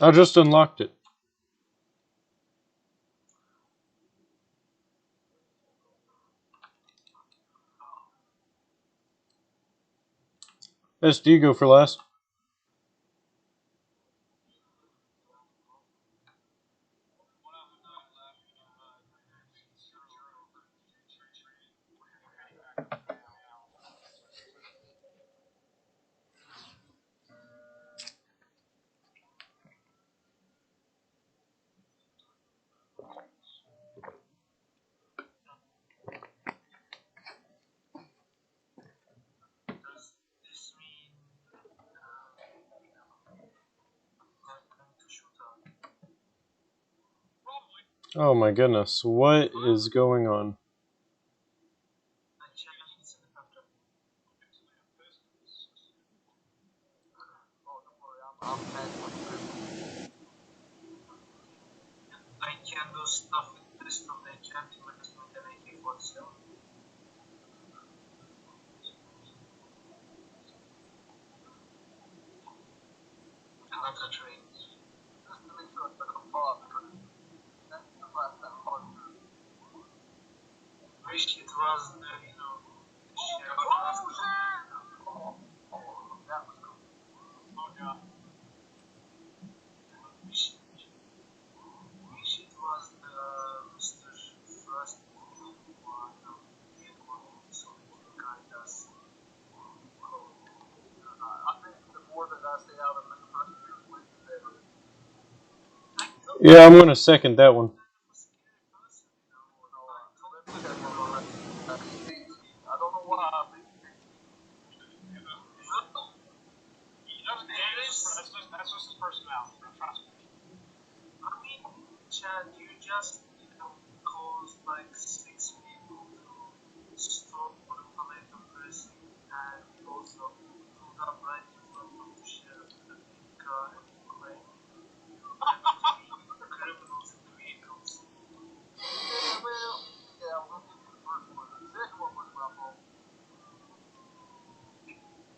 I just unlocked it. SD, go for last. Oh my goodness, what is going on? I can do stuff with pistol they can't imagine with an AK-47. Another train. Just to make sure it doesn't fall because that's the last that hard. Wish it was the, you know, share that was cool. Oh god. Wish it was the Mr. First one, so we can guide us. I think the more that I stay out of Mr. First is way better. Yeah, I'm gonna second that one. I don't know why I think that's just his personality, trust me. I mean, Chad, you just, you know, caused like 6 people to stop on tomato pressing, and you also pulled up right in front of the sheriff in the car and claimed criminals in the vehicles. Yeah, well, yeah, we'll give you the first one. The second one was my fault.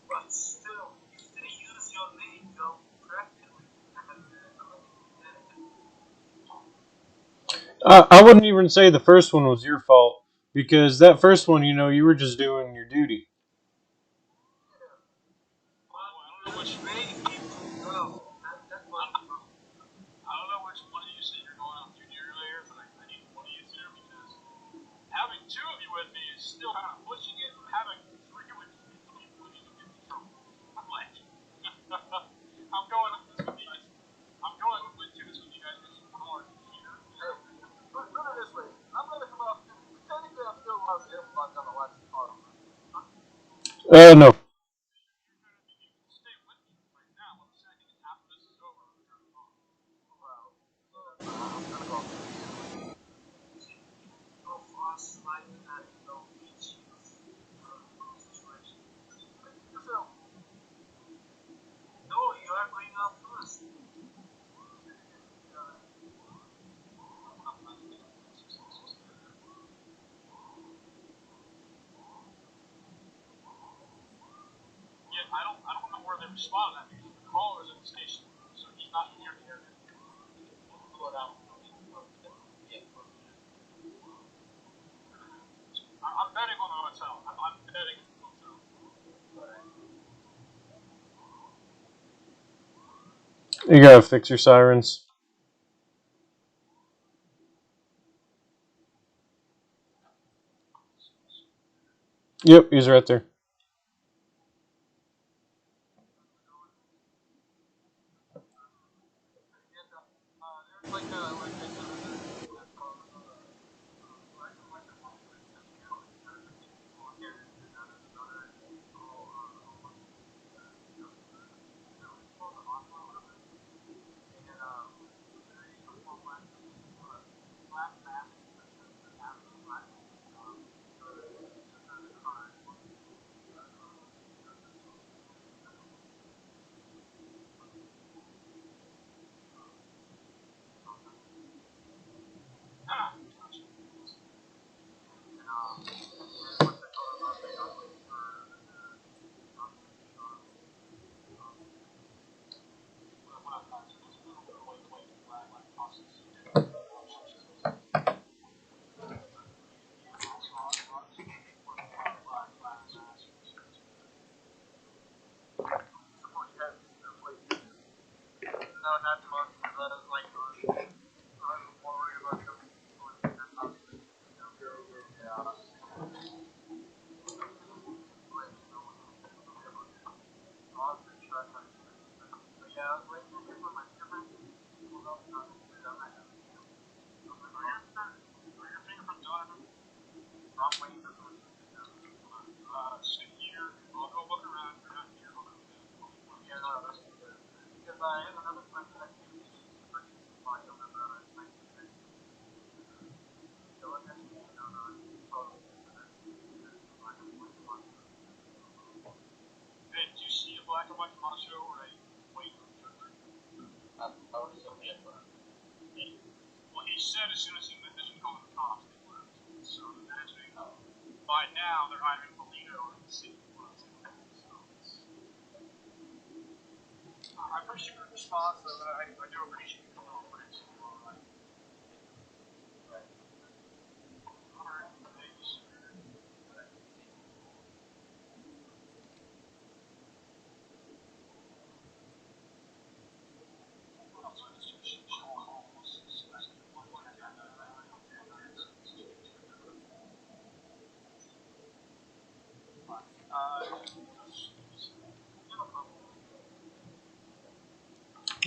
But still, if they use your name, they'll practically. I wouldn't even say the first one was your fault, because that first one, you know, you were just doing your duty. I don't know which way he pulled up. I don't know which one of you said you're going out junior earlier, but I need one of you two because having two of you with me is still kind of pushing it. Having three with me puts you in trouble. I'm like, I'm going with this with you guys. I'm going with this with you guys because it's hard here. Put it this way. I'm going to come out. Technically, I'm still allowed to hit him on the last part. No. Stay with me right now. One second. After this is over, I'm going to go. Wow. I'm going to go. Of us like that, you know, beach situation. No, you are going out first. Yeah, I don't know where they responded at because the caller is at the station, so he's not near the area. We'll pull it out. I'm betting on the hotel. I'm betting on the hotel. You gotta fix your sirens. Yep, he's right there.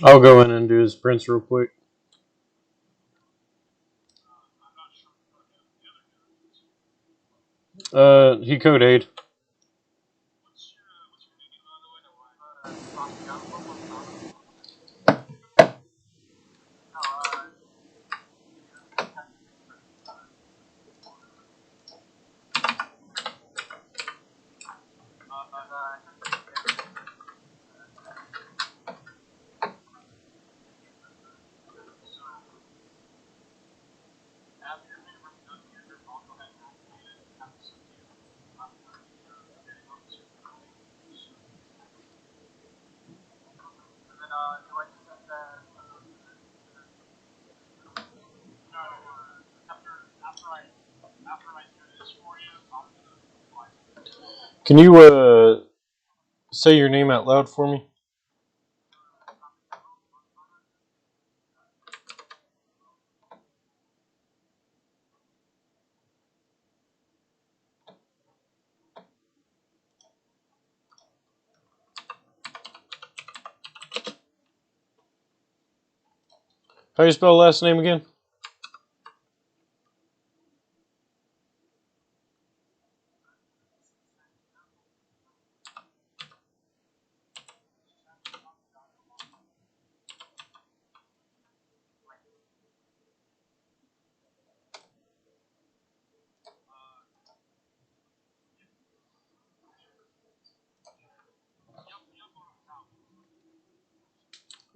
I'll go in and do his prints real quick. He code 8. Can you say your name out loud for me? How do you spell last name again?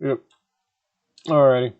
Yep. Alrighty.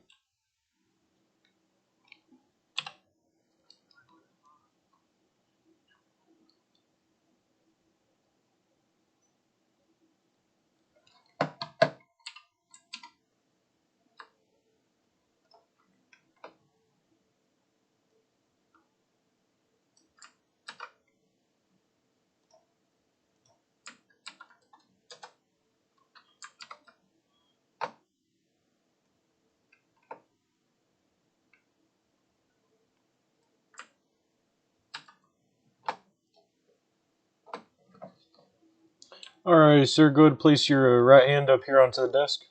Alrighty, sir. Go ahead and place your right hand up here onto the desk.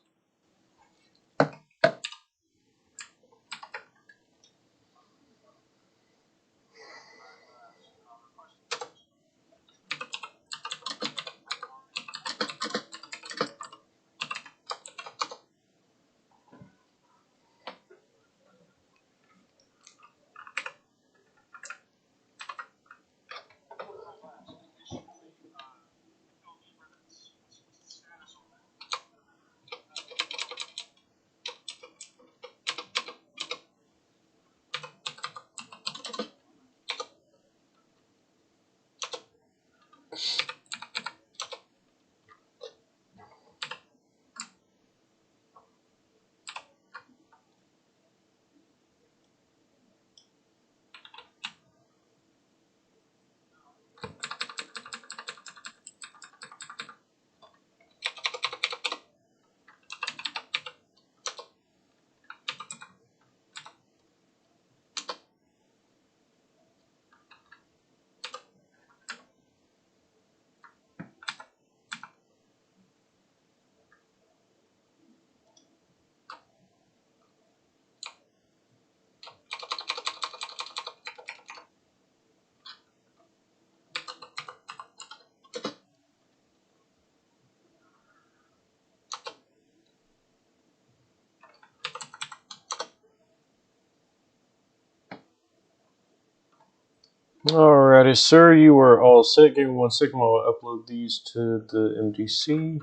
Alrighty, sir. You are all set. Give me 1 second while I upload these to the MDC.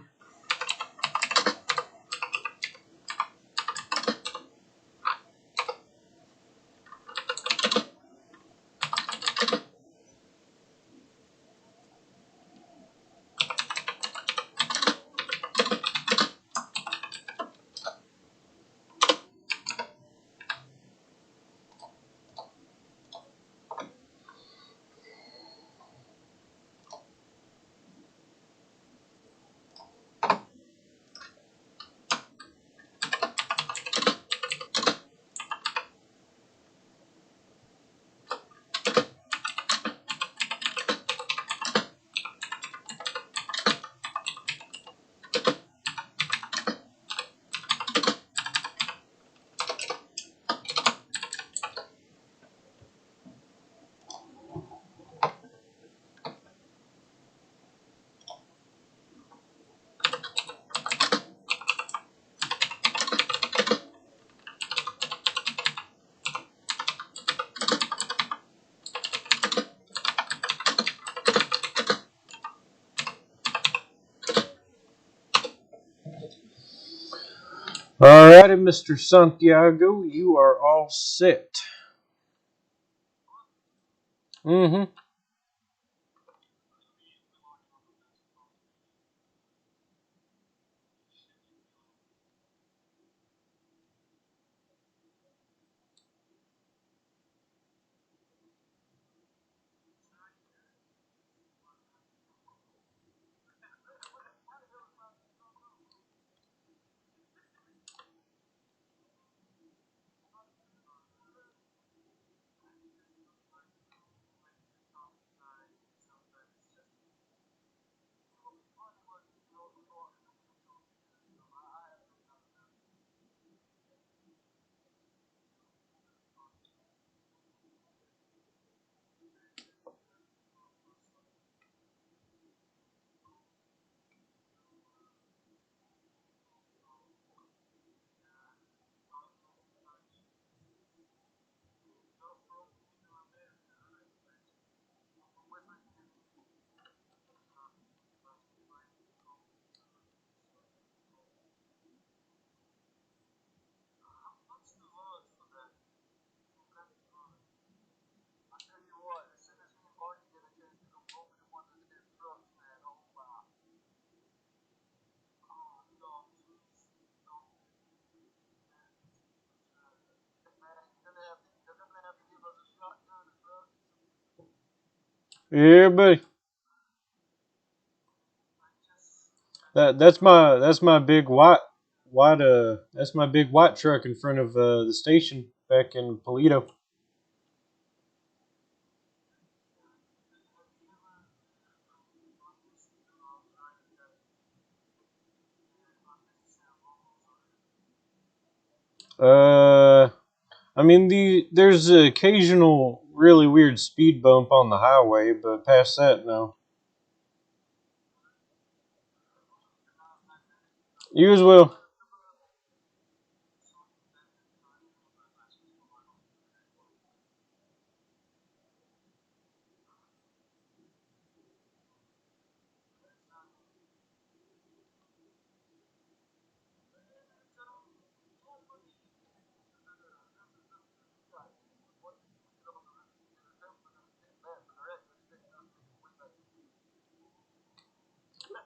Alrighty, Mr. Santiago, you are all set. Mm-hmm. Yeah, buddy. That's my big that's my big white truck in front of the station back in Polito. Uh, I mean there's an occasional really weird speed bump on the highway, but past that, no. You as well.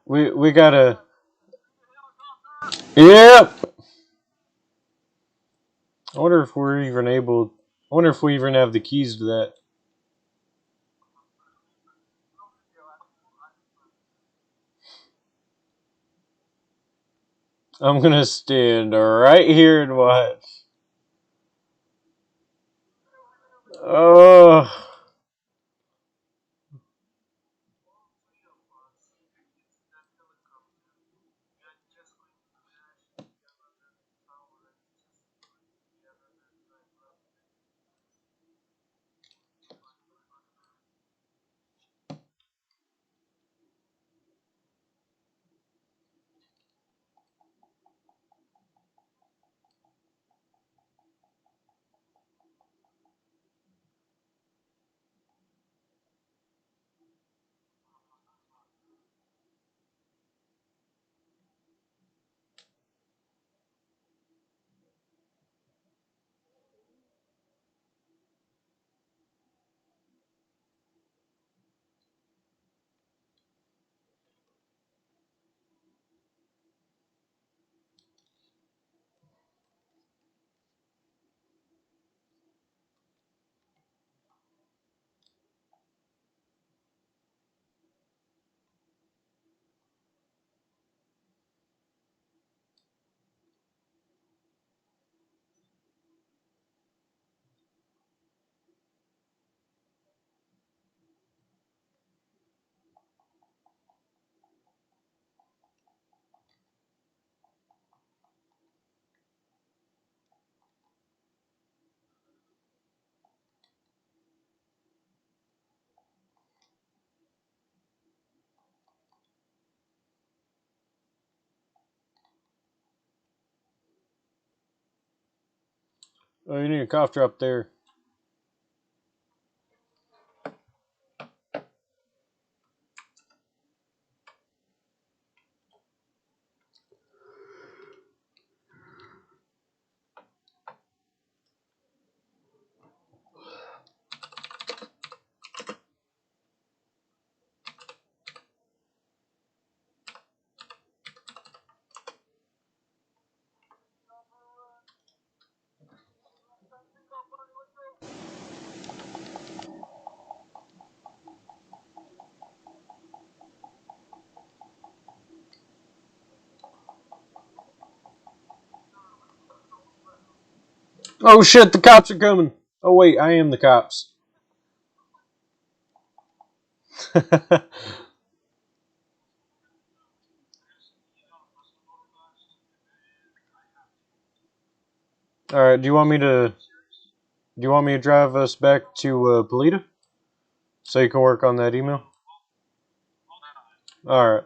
We gotta. Yep. I wonder if we're even able. I wonder if we even have the keys to that. I'm gonna stand right here and watch. Oh. Oh, you need a cough drop there. Oh shit, the cops are coming. Oh wait, I am the cops. Alright, do you want me to drive us back to Polita? So you can work on that email? Alright.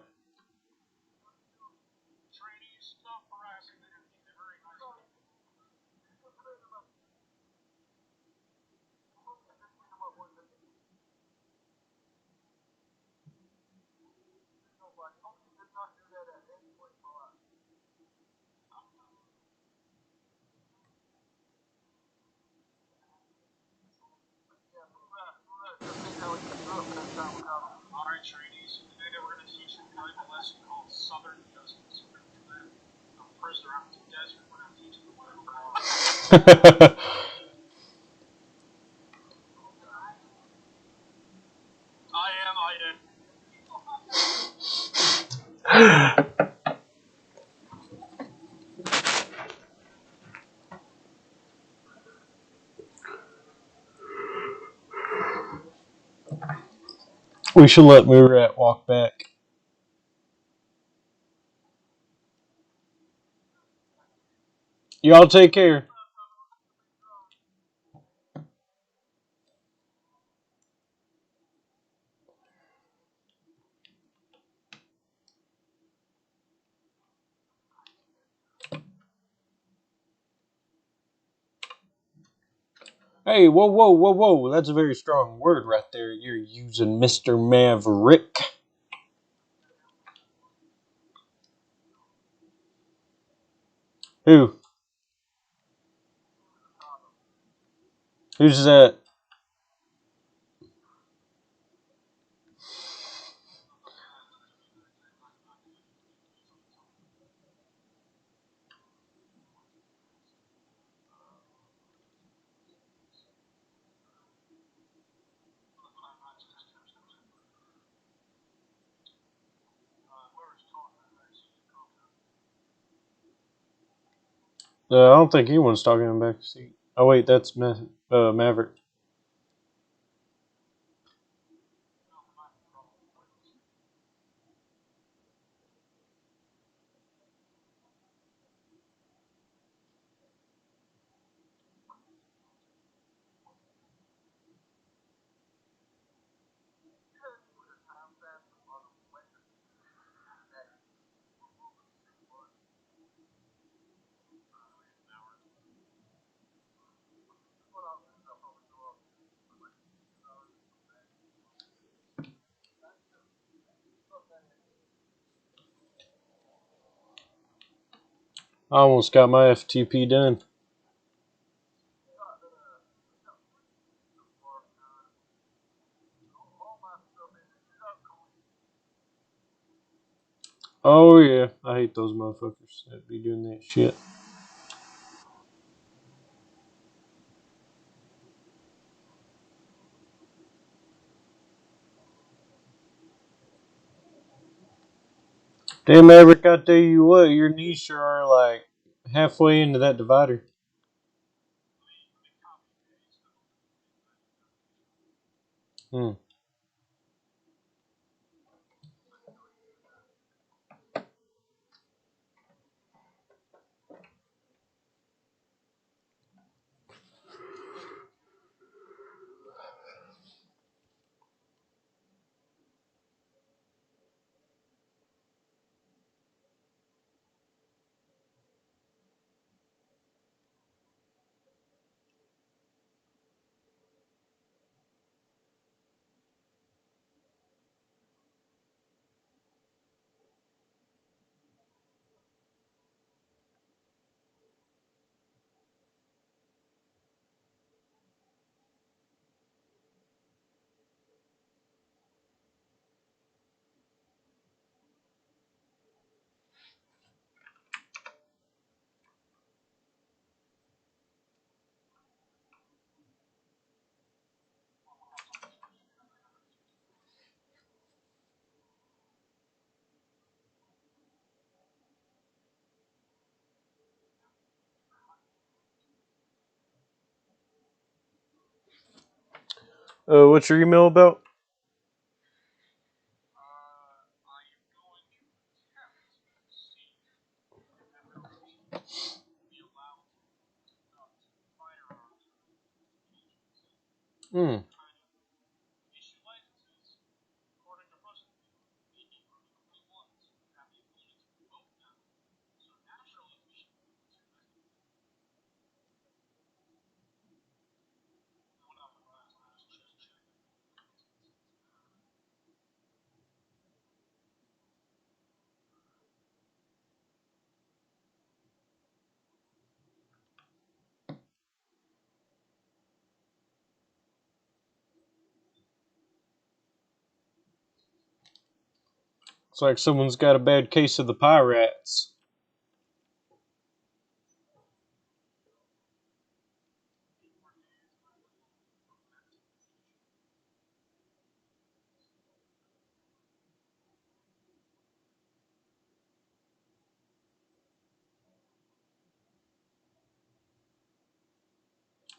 We should let Mcrp walk back. Y'all take care. Hey, whoa, whoa, whoa, whoa. That's a very strong word right there. You're using Mr. Maverick. Who? Who's that? I don't think anyone's talking in the back seat. Oh, wait, that's Maverick. I almost got my FTP done. Oh, yeah. I hate those motherfuckers that be doing that shit. Damn, Maverick, I tell you what, your knees sure are like halfway into that divider. Hmm. What's your email about? Hmm. Looks like someone's got a bad case of the pirates.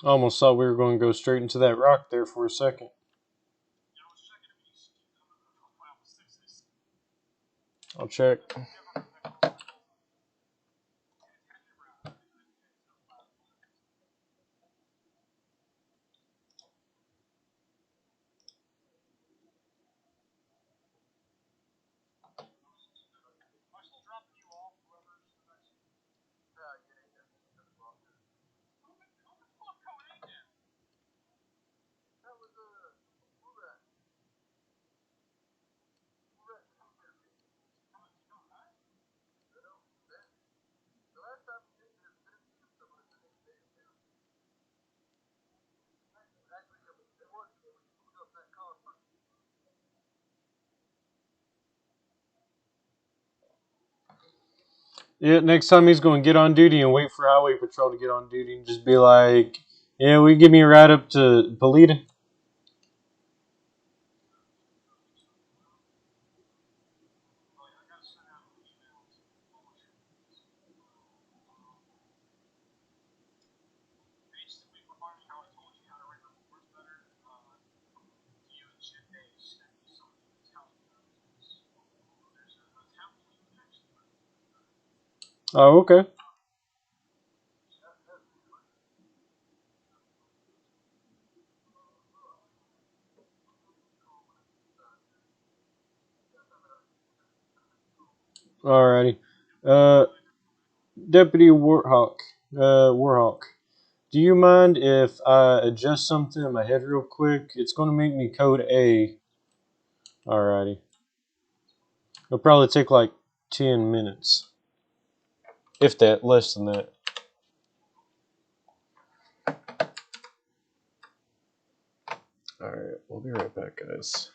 I almost thought we were going to go straight into that rock there for a second. I'll check. Yeah, next time he's going to get on duty and wait for Highway Patrol to get on duty and just be like, yeah, will you give me a ride up to Polita? Oh, okay. Alrighty. Deputy Warhawk, Warhawk, do you mind if I adjust something in my head real quick? It's going to make me code A. Alrighty. It'll probably take like 10 minutes. If that, less than that. Alright, we'll be right back, guys.